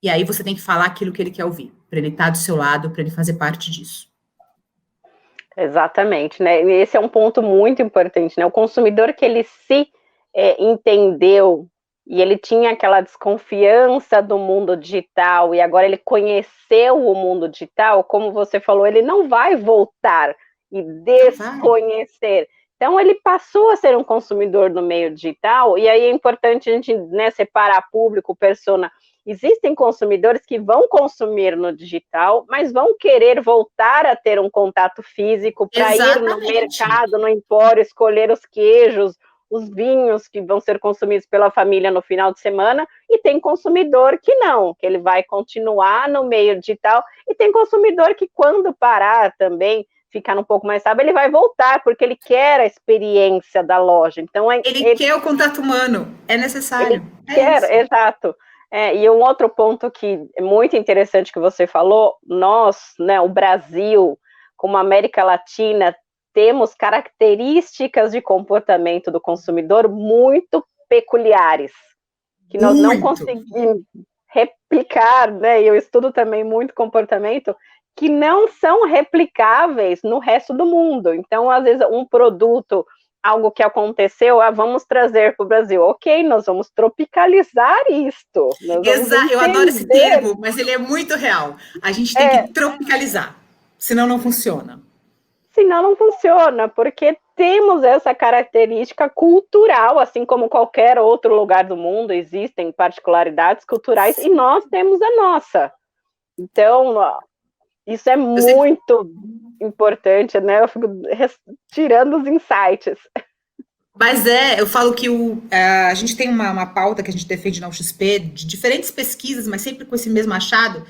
Speaker 3: E aí você tem que falar aquilo que ele quer ouvir, para ele estar do seu lado, para ele fazer parte disso.
Speaker 2: Exatamente, né? E esse é um ponto muito importante, né? O consumidor que ele se entendeu e ele tinha aquela desconfiança do mundo digital e agora ele conheceu o mundo digital, como você falou, ele não vai voltar e desconhecer. Então, ele passou a ser um consumidor no meio digital, e aí é importante a gente, né, separar público, persona. Existem consumidores que vão consumir no digital, mas vão querer voltar a ter um contato físico para ir no mercado, no empório, escolher os queijos, os vinhos que vão ser consumidos pela família no final de semana, e tem consumidor que não, que ele vai continuar no meio digital, e tem consumidor que quando parar também, ficar um pouco mais sábio, ele vai voltar, porque ele quer a experiência da loja. Então,
Speaker 3: ele quer o contato humano, é necessário.
Speaker 2: Exato. E um outro ponto que é muito interessante que você falou, nós, né, o Brasil, como América Latina, temos características de comportamento do consumidor muito peculiares, que nós não conseguimos replicar, né, e eu estudo também muito comportamento, que não são replicáveis no resto do mundo. Então, às vezes, um produto, algo que aconteceu, vamos trazer para o Brasil. Ok, nós vamos tropicalizar isto.
Speaker 3: Exato, eu adoro esse termo, mas ele é muito real. A gente tem que tropicalizar, senão não funciona.
Speaker 2: Senão não funciona, porque temos essa característica cultural, assim como qualquer outro lugar do mundo, existem particularidades culturais, e nós temos a nossa. Então, isso é muito importante, né? Eu fico tirando os insights.
Speaker 3: Mas eu falo que a gente tem uma pauta que a gente defende na UXP, de diferentes pesquisas, mas sempre com esse mesmo achado,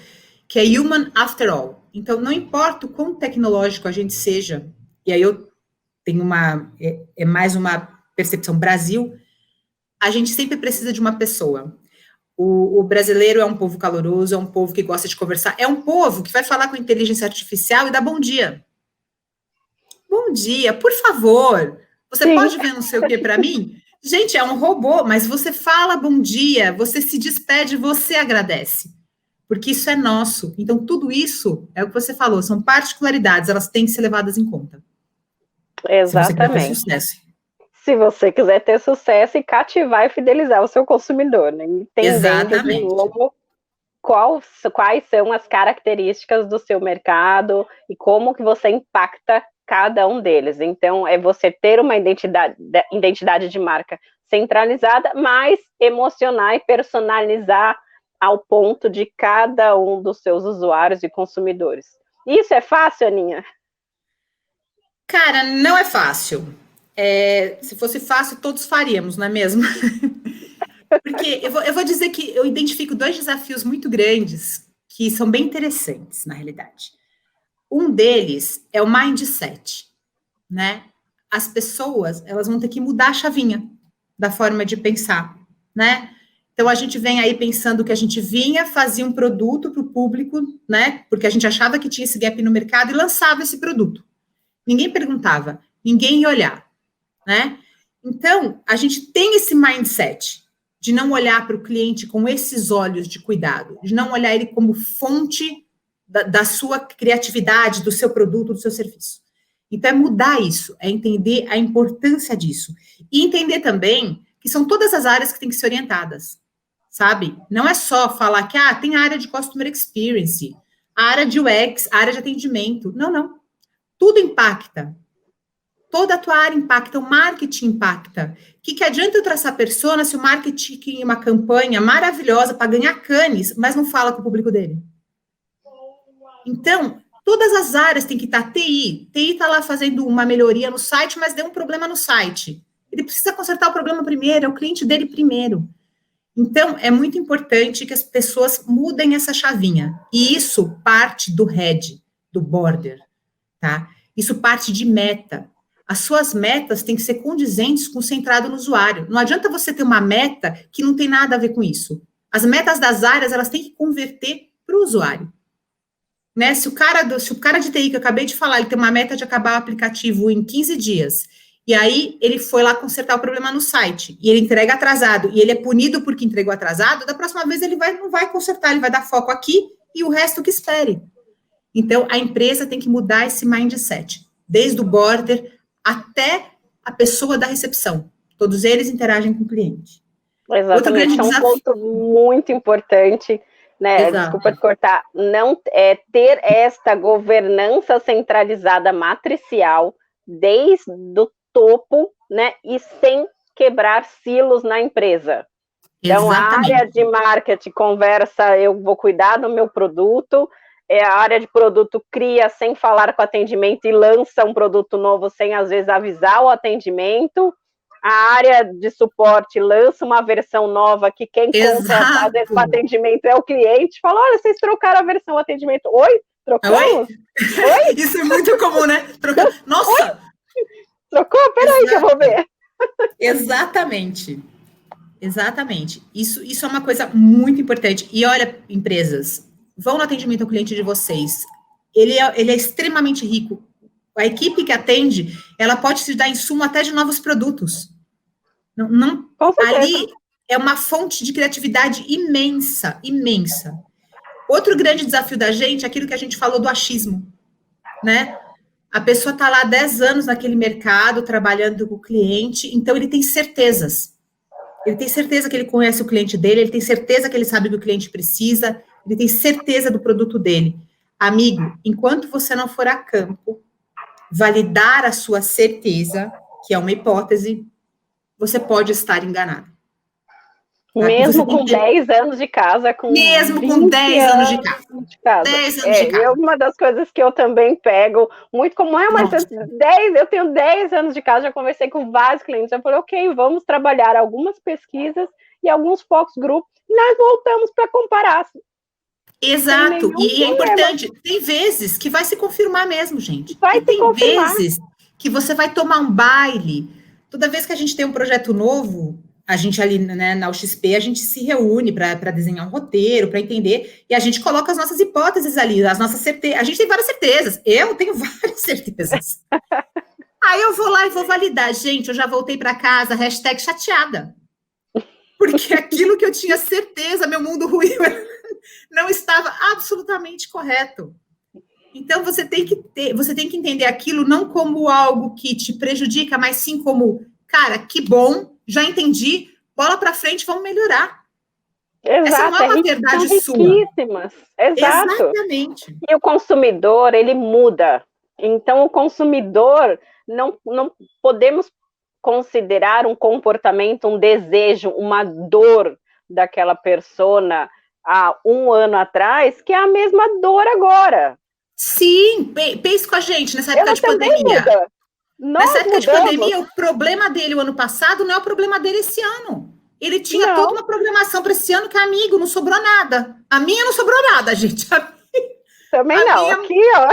Speaker 3: que é human after all. Então, não importa o quão tecnológico a gente seja, e aí eu tenho mais uma percepção Brasil, a gente sempre precisa de uma pessoa. O brasileiro é um povo caloroso, é um povo que gosta de conversar, é um povo que vai falar com inteligência artificial e dá bom dia. Bom dia, por favor, você pode ver não sei o que para mim? Gente, é um robô, mas você fala bom dia, você se despede, você agradece. Porque isso é nosso. Então, tudo isso, é o que você falou, são particularidades, elas têm que ser levadas em conta.
Speaker 2: Exatamente. Se você quiser ter sucesso e cativar e fidelizar o seu consumidor, né? Entendendo de novo quais são as características do seu mercado e como que você impacta cada um deles. Então, é você ter uma identidade de marca centralizada, mas emocionar e personalizar ao ponto de cada um dos seus usuários e consumidores. Isso é fácil, Aninha?
Speaker 3: Cara, não é fácil. Se fosse fácil, todos faríamos, não é mesmo? Porque eu vou dizer que eu identifico 2 desafios muito grandes que são bem interessantes, na realidade. Um deles é o mindset, né? As pessoas, elas vão ter que mudar a chavinha da forma de pensar, né? Então, a gente vem aí pensando que a gente vinha, fazia um produto para o público, né? Porque a gente achava que tinha esse gap no mercado e lançava esse produto. Ninguém perguntava, ninguém ia olhar, né? Então, a gente tem esse mindset de não olhar para o cliente com esses olhos de cuidado, de não olhar ele como fonte da sua criatividade, do seu produto, do seu serviço. Então, é mudar isso, é entender a importância disso. E entender também que são todas as áreas que têm que ser orientadas, sabe? Não é só falar que, tem a área de Customer Experience, a área de UX, a área de atendimento. Não, não. Tudo impacta. Toda a tua área impacta, o marketing impacta. O que adianta eu traçar persona se o marketing tem uma campanha maravilhosa para ganhar Cannes, mas não fala com o público dele? Então, todas as áreas têm que estar. TI está lá fazendo uma melhoria no site, mas deu um problema no site. Ele precisa consertar o problema primeiro, é o cliente dele primeiro. Então, é muito importante que as pessoas mudem essa chavinha. E isso parte do head, do border, tá? Isso parte de meta. As suas metas têm que ser condizentes com o centrado no usuário. Não adianta você ter uma meta que não tem nada a ver com isso. As metas das áreas, elas têm que converter para o usuário. Né? Se o cara de TI, que eu acabei de falar, ele tem uma meta de acabar o aplicativo em 15 dias, e aí ele foi lá consertar o problema no site, e ele entrega atrasado, e ele é punido porque entregou atrasado, da próxima vez ele não vai consertar, ele vai dar foco aqui, e o resto que espere. Então, a empresa tem que mudar esse mindset, desde o border até a pessoa da recepção. Todos eles interagem com o cliente.
Speaker 2: Exatamente, é um ponto muito importante, né?
Speaker 3: Exato.
Speaker 2: Desculpa te cortar, não ter esta governança centralizada matricial desde o topo, né? E sem quebrar silos na empresa. Então,
Speaker 3: Exatamente.
Speaker 2: A área de marketing conversa, eu vou cuidar do meu produto, a área de produto cria sem falar com o atendimento e lança um produto novo sem, às vezes, avisar o atendimento. A área de suporte lança uma versão nova que quem conta, às vezes, o atendimento é o cliente. Fala, olha, vocês trocaram a versão atendimento. Oi? Trocamos?
Speaker 3: Oi? Isso é muito comum, né? Nossa!
Speaker 2: Oi? Trocou? Peraí que eu vou ver.
Speaker 3: Exatamente. Isso é uma coisa muito importante. E olha, empresas, vão no atendimento ao cliente de vocês. Ele é extremamente rico. A equipe que atende, ela pode te dar insumo até de novos produtos. Ali é uma fonte de criatividade imensa, imensa. Outro grande desafio da gente é aquilo que a gente falou do achismo, né? A pessoa está lá há 10 anos naquele mercado, trabalhando com o cliente, então ele tem certezas. Ele tem certeza que ele conhece o cliente dele, ele tem certeza que ele sabe o que o cliente precisa, ele tem certeza do produto dele. Amigo, enquanto você não for a campo, validar a sua certeza, que é uma hipótese, você pode estar enganado. Tá?
Speaker 2: Mesmo com 10 anos de casa,
Speaker 3: mesmo com 10 anos de casa. 10 anos de casa.
Speaker 2: É uma das coisas que eu também pego, muito como mas eu tenho 10 anos de casa, já conversei com vários clientes, eu falei, ok, vamos trabalhar algumas pesquisas e alguns focus group, e nós voltamos para comparar.
Speaker 3: Exato, e é importante, tem vezes que vai se confirmar mesmo, gente.
Speaker 2: Tem
Speaker 3: vezes que você vai tomar um baile. Toda vez que a gente tem um projeto novo, a gente ali, né, na UXP, a gente se reúne para desenhar um roteiro, para entender, e a gente coloca as nossas hipóteses ali, as nossas certezas. A gente tem várias certezas, eu tenho várias certezas. Aí eu vou lá e vou validar. Gente, eu já voltei para casa, #chateada. Porque aquilo que eu tinha certeza, meu mundo ruim, não estava absolutamente correto. Então, você tem que entender aquilo não como algo que te prejudica, mas sim como, cara, que bom, já entendi, bola para frente, vamos melhorar.
Speaker 2: Exato,
Speaker 3: essa não é uma verdade sua.
Speaker 2: Exato.
Speaker 3: Exatamente.
Speaker 2: E o consumidor, ele muda. Então, o consumidor, não podemos considerar um comportamento, um desejo, uma dor daquela persona há um ano atrás, que é a mesma dor agora.
Speaker 3: Sim, pense com a gente nessa época
Speaker 2: Ela
Speaker 3: de
Speaker 2: também
Speaker 3: pandemia.
Speaker 2: muda.
Speaker 3: Nessa época de
Speaker 2: mudamos.
Speaker 3: pandemia, o problema dele o ano passado não é o problema dele esse ano. Ele tinha toda uma programação para esse ano que, amigo, não sobrou nada. A minha não sobrou nada, gente.
Speaker 2: Também não. Aqui, ó.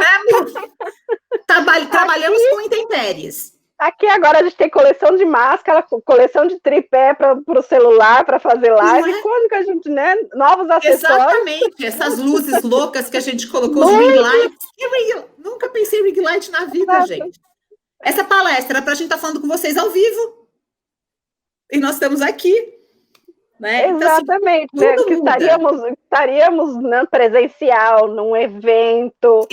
Speaker 3: Trabalhamos com intempéries.
Speaker 2: Aqui agora a gente tem coleção de máscara, coleção de tripé para o celular, para fazer live. Quando que a gente, né? Novos acessórios.
Speaker 3: Exatamente. Essas luzes loucas que a gente colocou, os ring lights. Nunca pensei em ring light na vida, gente. Essa palestra era para a gente estar falando com vocês ao vivo. E nós estamos aqui. Né?
Speaker 2: Exatamente. Então, assim, que estaríamos né, presencial, num evento.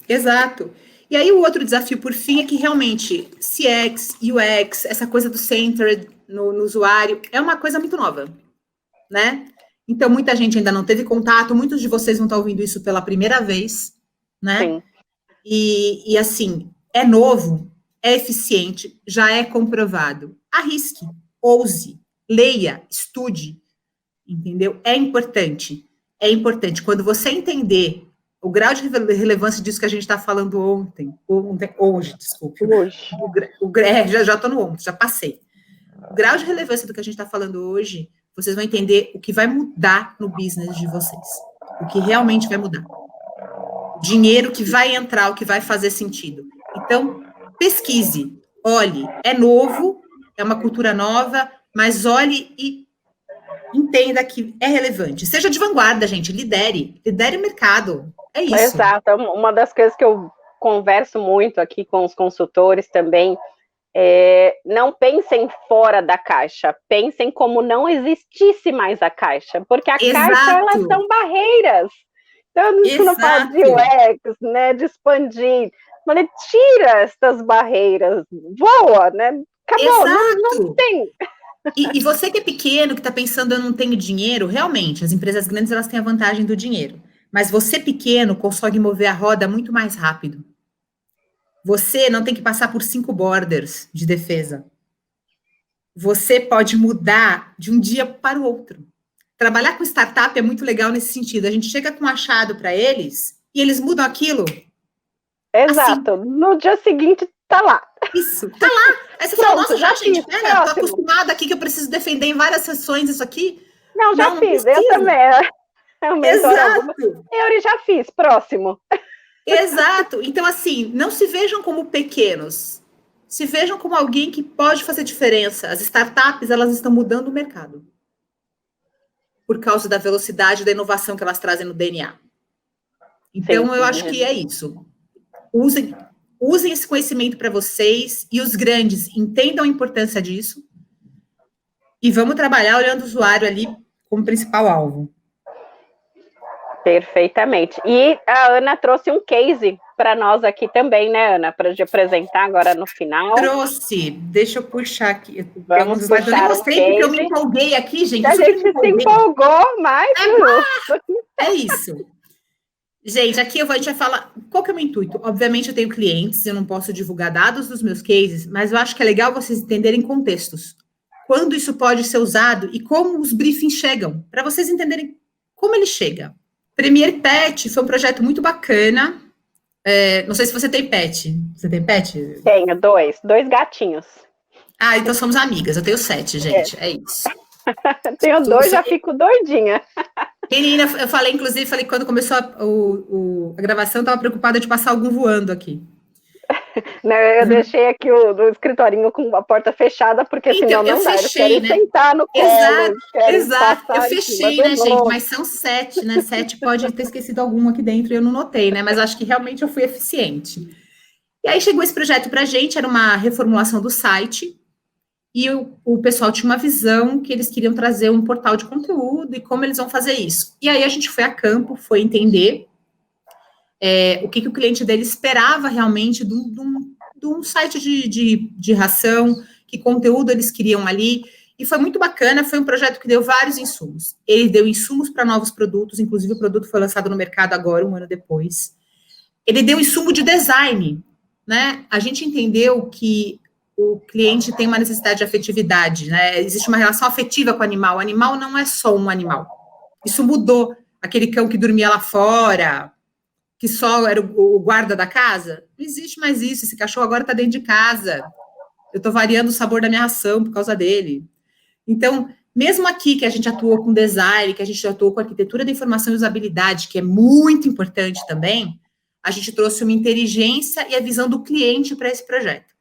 Speaker 3: Exato. E aí o outro desafio, por fim, é que realmente CX, UX, essa coisa do centered no usuário, é uma coisa muito nova, né? Então, muita gente ainda não teve contato, muitos de vocês vão estar ouvindo isso pela primeira vez, né?
Speaker 2: Sim.
Speaker 3: E assim, é novo, é eficiente, já é comprovado. Arrisque, ouse, leia, estude, entendeu? É importante. Quando você entender o grau de relevância disso que a gente está falando hoje, desculpe.
Speaker 2: Hoje.
Speaker 3: Já estou no ontem, já passei. O grau de relevância do que a gente está falando hoje, vocês vão entender o que vai mudar no business de vocês. O que realmente vai mudar. O dinheiro que vai entrar, o que vai fazer sentido. Então, pesquise, olhe. É novo, é uma cultura nova, mas olhe e entenda que é relevante. Seja de vanguarda, gente. Lidere o mercado. É isso.
Speaker 2: Exato. Uma das coisas que eu converso muito aqui com os consultores também não pensem fora da caixa. Pensem como não existisse mais a caixa. Porque a caixa, elas são barreiras. Então, isso não fala de UX, né, de expandir. Mas tira estas barreiras. Voa, né? Acabou. Não tem...
Speaker 3: E você que é pequeno, que está pensando, eu não tenho dinheiro, realmente, as empresas grandes, elas têm a vantagem do dinheiro. Mas você pequeno consegue mover a roda muito mais rápido. Você não tem que passar por 5 borders de defesa. Você pode mudar de um dia para o outro. Trabalhar com startup é muito legal nesse sentido. A gente chega com um achado para eles e eles mudam aquilo.
Speaker 2: Exato. Assim. No dia seguinte, tá lá.
Speaker 3: Isso, tá lá. Aí você fala, nossa, já, gente, pera, tô acostumada aqui que eu preciso defender em várias sessões isso aqui.
Speaker 2: Não, já fiz, eu também.
Speaker 3: Exato.
Speaker 2: Eu já fiz, próximo.
Speaker 3: Exato. Então, assim, não se vejam como pequenos. Se vejam como alguém que pode fazer diferença. As startups, elas estão mudando o mercado. Por causa da velocidade da inovação que elas trazem no DNA. Então, eu acho que é isso. Usem esse conhecimento para vocês e os grandes entendam a importância disso e vamos trabalhar olhando o usuário ali como principal alvo.
Speaker 2: Perfeitamente. E a Ana trouxe um case para nós aqui também, né, Ana? Para te apresentar agora no final.
Speaker 3: Trouxe. Deixa eu puxar aqui.
Speaker 2: Vamos puxar
Speaker 3: eu nem mostrei porque eu me empolguei aqui, gente.
Speaker 2: A gente se empolgou mais.
Speaker 3: É isso. Gente, aqui a gente vai falar, qual que é o meu intuito? Obviamente eu tenho clientes, eu não posso divulgar dados dos meus cases, mas eu acho que é legal vocês entenderem contextos. Quando isso pode ser usado e como os briefings chegam, para vocês entenderem como ele chega. Premier Pet foi um projeto muito bacana. Não sei se você tem pet. Você tem pet?
Speaker 2: Tenho, dois gatinhos.
Speaker 3: Ah, então somos amigas, eu tenho 7, gente, é isso.
Speaker 2: Tenho 2, já fico doidinha.
Speaker 3: Menina, eu falei, inclusive, quando começou a gravação, eu estava preocupada de passar algum voando aqui.
Speaker 2: Não, eu deixei aqui o escritorinho com a porta fechada, porque senão não dá. Eu quero sentar no colo.
Speaker 3: Exato. Eu fechei, né, gente? Mas são 7, né? 7 pode ter esquecido algum aqui dentro e eu não notei, né? Mas acho que realmente eu fui eficiente. E aí chegou esse projeto pra gente, era uma reformulação do site. E o pessoal tinha uma visão que eles queriam trazer um portal de conteúdo e como eles vão fazer isso. E aí a gente foi a campo, foi entender o que o cliente dele esperava realmente de um site de ração, que conteúdo eles queriam ali. E foi muito bacana, foi um projeto que deu vários insumos. Ele deu insumos para novos produtos, inclusive o produto foi lançado no mercado agora, 1 ano depois. Ele deu insumo de design, né? A gente entendeu que o cliente tem uma necessidade de afetividade, né? Existe uma relação afetiva com o animal. O animal não é só um animal. Isso mudou. Aquele cão que dormia lá fora, que só era o guarda da casa, não existe mais isso. Esse cachorro agora está dentro de casa. Eu estou variando o sabor da minha ração por causa dele. Então, mesmo aqui que a gente atuou com design, que a gente atuou com arquitetura da informação e usabilidade, que é muito importante também, a gente trouxe uma inteligência e a visão do cliente para esse projeto.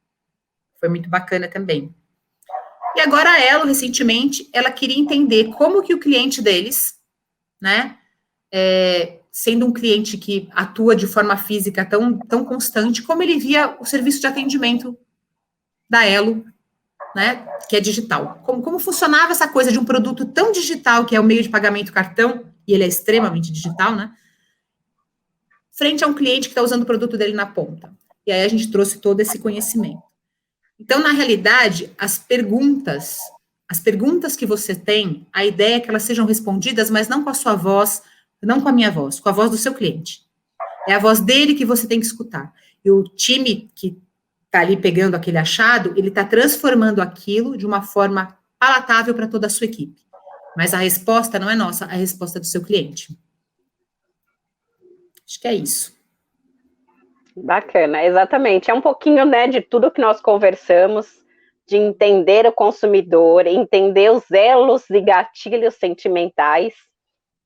Speaker 3: Foi muito bacana também. E agora a Elo, recentemente, ela queria entender como que o cliente deles, né, sendo um cliente que atua de forma física tão constante, como ele via o serviço de atendimento da Elo, né, que é digital. Como funcionava essa coisa de um produto tão digital, que é o meio de pagamento cartão, e ele é extremamente digital, né, frente a um cliente que está usando o produto dele na ponta. E aí a gente trouxe todo esse conhecimento. Então, na realidade, as perguntas que você tem, a ideia é que elas sejam respondidas, mas não com a sua voz, não com a minha voz, com a voz do seu cliente. É a voz dele que você tem que escutar. E o time que está ali pegando aquele achado, ele está transformando aquilo de uma forma palatável para toda a sua equipe. Mas a resposta não é nossa, a resposta é do seu cliente. Acho que é isso.
Speaker 2: Bacana, exatamente. É um pouquinho, né, de tudo que nós conversamos, de entender o consumidor, entender os elos e gatilhos sentimentais,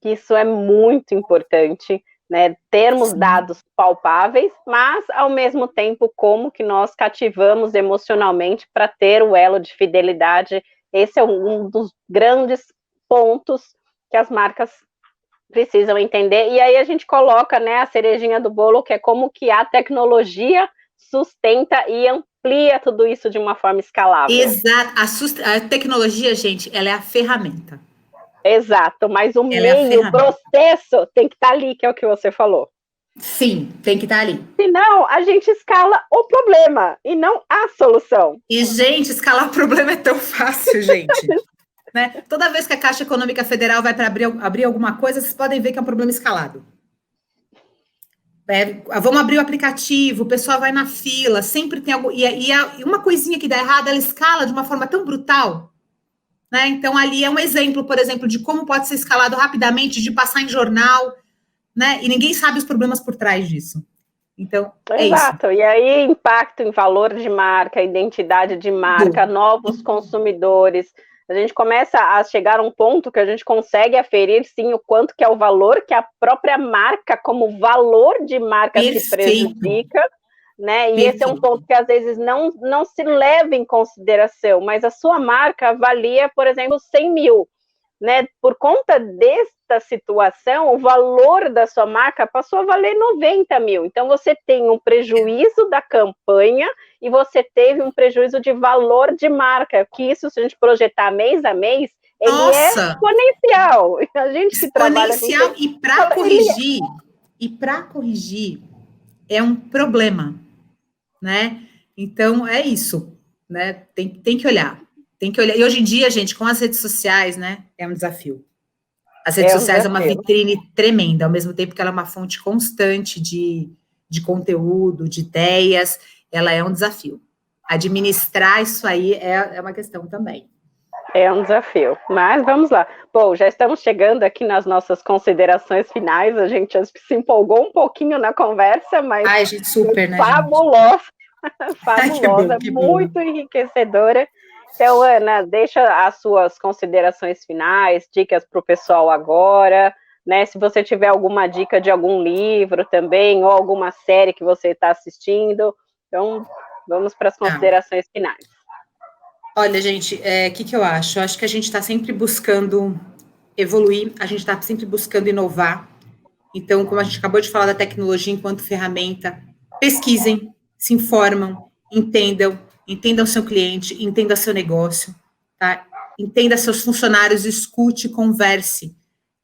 Speaker 2: que isso é muito importante, né, termos dados palpáveis, mas, ao mesmo tempo, como que nós cativamos emocionalmente para ter o elo de fidelidade. Esse é um dos grandes pontos que as marcas precisam entender, e aí a gente coloca, né, a cerejinha do bolo, que é como que a tecnologia sustenta e amplia tudo isso de uma forma escalável.
Speaker 3: Exato, a tecnologia, gente, ela é a ferramenta.
Speaker 2: Exato, mas o meio, o processo tem que estar ali, que é o que você falou.
Speaker 3: Sim, tem que estar ali.
Speaker 2: Senão, a gente escala o problema, e não a solução.
Speaker 3: E, gente, escalar o problema é tão fácil, gente. Né? Toda vez que a Caixa Econômica Federal vai para abrir alguma coisa, vocês podem ver que é um problema escalado. Vamos abrir o aplicativo, o pessoal vai na fila, sempre tem algo. E uma coisinha que dá errado, ela escala de uma forma tão brutal. Né? Então, ali é um exemplo, por exemplo, de como pode ser escalado rapidamente, de passar em jornal, né? E ninguém sabe os problemas por trás disso. Então, é
Speaker 2: Exato.
Speaker 3: Isso.
Speaker 2: E aí, impacto em valor de marca, identidade de marca, novos consumidores. A gente começa a chegar a um ponto que a gente consegue aferir, sim, o quanto que é o valor que a própria marca, como valor de marca, se prejudica, né? E esse é um ponto que, às vezes, não se leva em consideração, mas a sua marca valia, por exemplo, 100 mil, né? Por conta desta situação, o valor da sua marca passou a valer 90 mil. Então, você tem um prejuízo da campanha e você teve um prejuízo de valor de marca, que isso, se a gente projetar mês a mês, ele é exponencial. A gente que trabalha com isso,
Speaker 3: e para corrigir é um problema, né? Então, é isso, né? Tem que olhar. Tem que olhar. E hoje em dia, gente, com as redes sociais, né, é um desafio. As redes sociais é uma vitrine tremenda, ao mesmo tempo que ela é uma fonte constante de conteúdo, de ideias, ela é um desafio. Administrar isso aí é uma questão também.
Speaker 2: É um desafio, mas vamos lá. Bom, já estamos chegando aqui nas nossas considerações finais, a gente se empolgou um pouquinho na conversa, mas
Speaker 3: ai, gente, super, né,
Speaker 2: fabulosa, fabulosa,
Speaker 3: que
Speaker 2: muito enriquecedora. Então, Ana, deixa as suas considerações finais, dicas para o pessoal agora, né? Se você tiver alguma dica de algum livro também, ou alguma série que você está assistindo. Então, vamos para as considerações finais.
Speaker 3: Olha, gente, que eu acho? Eu acho que a gente está sempre buscando evoluir, a gente está sempre buscando inovar. Então, como a gente acabou de falar da tecnologia enquanto ferramenta, pesquisem, se informam, entendam seu cliente, entenda seu negócio, tá? Entenda seus funcionários, escute, converse.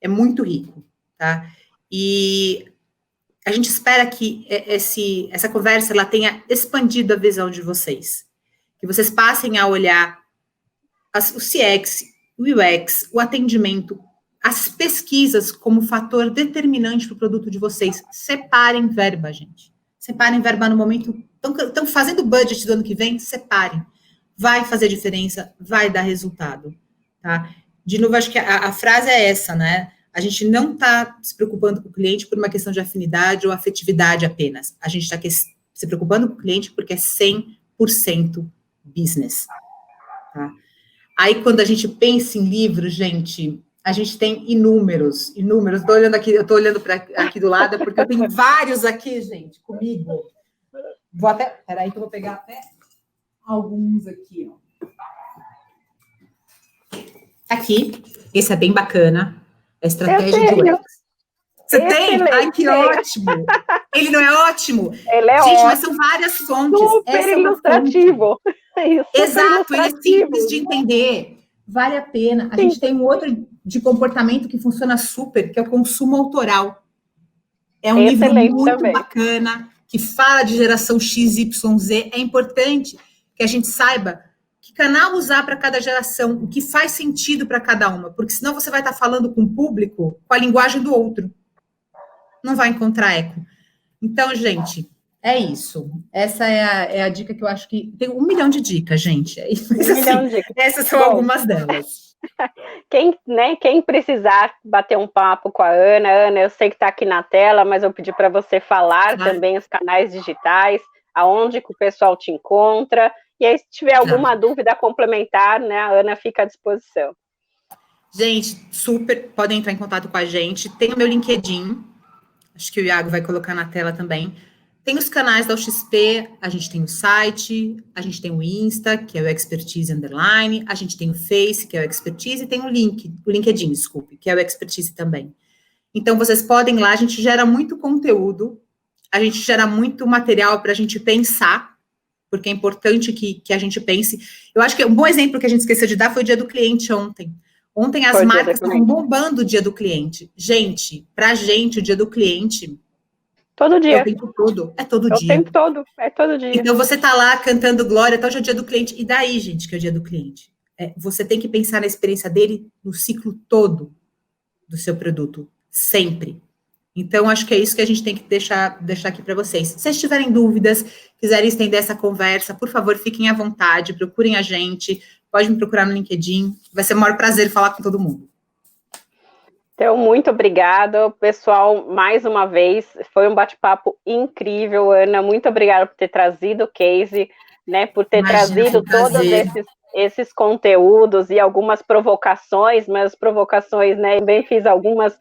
Speaker 3: É muito rico, tá? E a gente espera que essa conversa ela tenha expandido a visão de vocês. Que vocês passem a olhar o CX, o UX, o atendimento, as pesquisas como fator determinante para o produto de vocês. Separem verba, gente. Separem verba no momento. Estão fazendo budget do ano que vem? Separem. vai fazer diferença, vai dar resultado, tá? De novo, acho que a frase é essa, né? A gente não está se preocupando com o cliente por uma questão de afinidade ou afetividade apenas. A gente está se preocupando com o cliente porque é 100% business, tá? Aí, quando a gente pensa em livros, gente, a gente tem inúmeros. Estou olhando aqui, eu estou olhando para aqui do lado, porque eu tenho vários aqui, gente, comigo. Vou até, peraí que eu vou pegar até alguns aqui, ó. Aqui, esse é bem bacana, a estratégia de UX. Você tem? Ai, que ótimo! Ele não é ótimo?
Speaker 2: Ele é
Speaker 3: gente,
Speaker 2: ótimo.
Speaker 3: mas são várias fontes.
Speaker 2: Super ilustrativo.
Speaker 3: Exato, ele é simples de entender. Vale a pena. A gente tem um outro de comportamento que funciona super, que é o consumo autoral. É um livro muito bacana, que fala de geração XYZ. É importante que a gente saiba que canal usar para cada geração, o que faz sentido para cada uma, porque senão você vai estar falando com o público com a linguagem do outro. Não vai encontrar eco. Então, gente, é isso. Essa é a dica que eu acho que... Tem 1 milhão de dicas, gente. Mas,
Speaker 2: milhão de dicas.
Speaker 3: Essas são algumas delas.
Speaker 2: Quem precisar bater um papo com a Ana, eu sei que está aqui na tela, mas eu pedi para você falar também os canais digitais, aonde que o pessoal te encontra, e aí se tiver alguma dúvida complementar, né, a Ana fica à disposição.
Speaker 3: Gente, super, podem entrar em contato com a gente, tem o meu LinkedIn, acho que o Iago vai colocar na tela também, tem os canais da UXP, a gente tem o site, a gente tem o Insta, que é o Expertise Underline, a gente tem o Face, que é o Expertise, e tem o LinkedIn, desculpe, que é o Expertise também. Então, vocês podem ir lá, a gente gera muito conteúdo, a gente gera muito material para a gente pensar, porque é importante que a gente pense. Eu acho que um bom exemplo que a gente esqueceu de dar foi o Dia do Cliente ontem. Ontem as marcas estavam bombando o Dia do Cliente. Gente, pra gente, o Dia do Cliente...
Speaker 2: Todo dia.
Speaker 3: É o tempo todo. É todo dia.
Speaker 2: O tempo todo. É todo dia.
Speaker 3: Então, você tá lá cantando glória, então hoje é o Dia do Cliente. E daí, gente, que é o Dia do Cliente? Você tem que pensar na experiência dele no ciclo todo do seu produto. Sempre. Então, acho que é isso que a gente tem que deixar aqui para vocês. Se vocês tiverem dúvidas, quiserem estender essa conversa, por favor, fiquem à vontade, procurem a gente, pode me procurar no LinkedIn, vai ser o maior prazer falar com todo mundo.
Speaker 2: Então, muito obrigada, pessoal, mais uma vez, foi um bate-papo incrível, Ana, muito obrigada por ter trazido o case, né, por ter trazido todos esses conteúdos e algumas provocações, mas provocações, né, bem fiz algumas,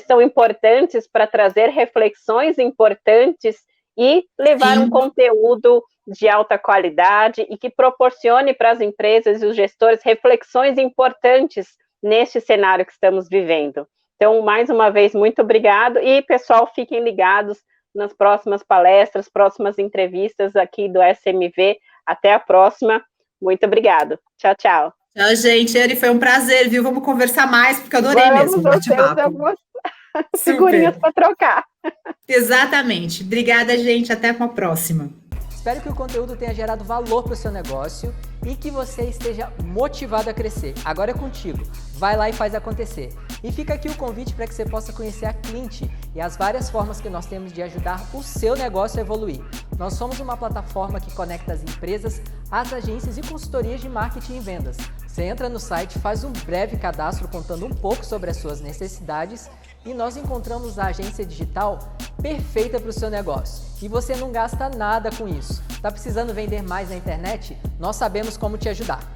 Speaker 2: são importantes para trazer reflexões importantes e levar um conteúdo de alta qualidade e que proporcione para as empresas e os gestores reflexões importantes neste cenário que estamos vivendo. Então, mais uma vez, muito obrigado e, pessoal, fiquem ligados nas próximas palestras, próximas entrevistas aqui do SMV. Até a próxima. Muito obrigado. Tchau, tchau.
Speaker 3: Tchau, gente. Eri, foi um prazer, viu? Vamos conversar mais, porque eu adorei mesmo o bate-papo.
Speaker 2: Algumas figurinhas para trocar.
Speaker 3: Exatamente. Obrigada, gente. Até a próxima.
Speaker 1: Espero que o conteúdo tenha gerado valor para o seu negócio e que você esteja motivado a crescer. Agora é contigo. Vai lá e faz acontecer. E fica aqui o convite para que você possa conhecer a Clint e as várias formas que nós temos de ajudar o seu negócio a evoluir. Nós somos uma plataforma que conecta as empresas, as agências e consultorias de marketing e vendas. Você entra no site, faz um breve cadastro contando um pouco sobre as suas necessidades e nós encontramos a agência digital perfeita para o seu negócio. E você não gasta nada com isso. Tá precisando vender mais na internet? Nós sabemos como te ajudar.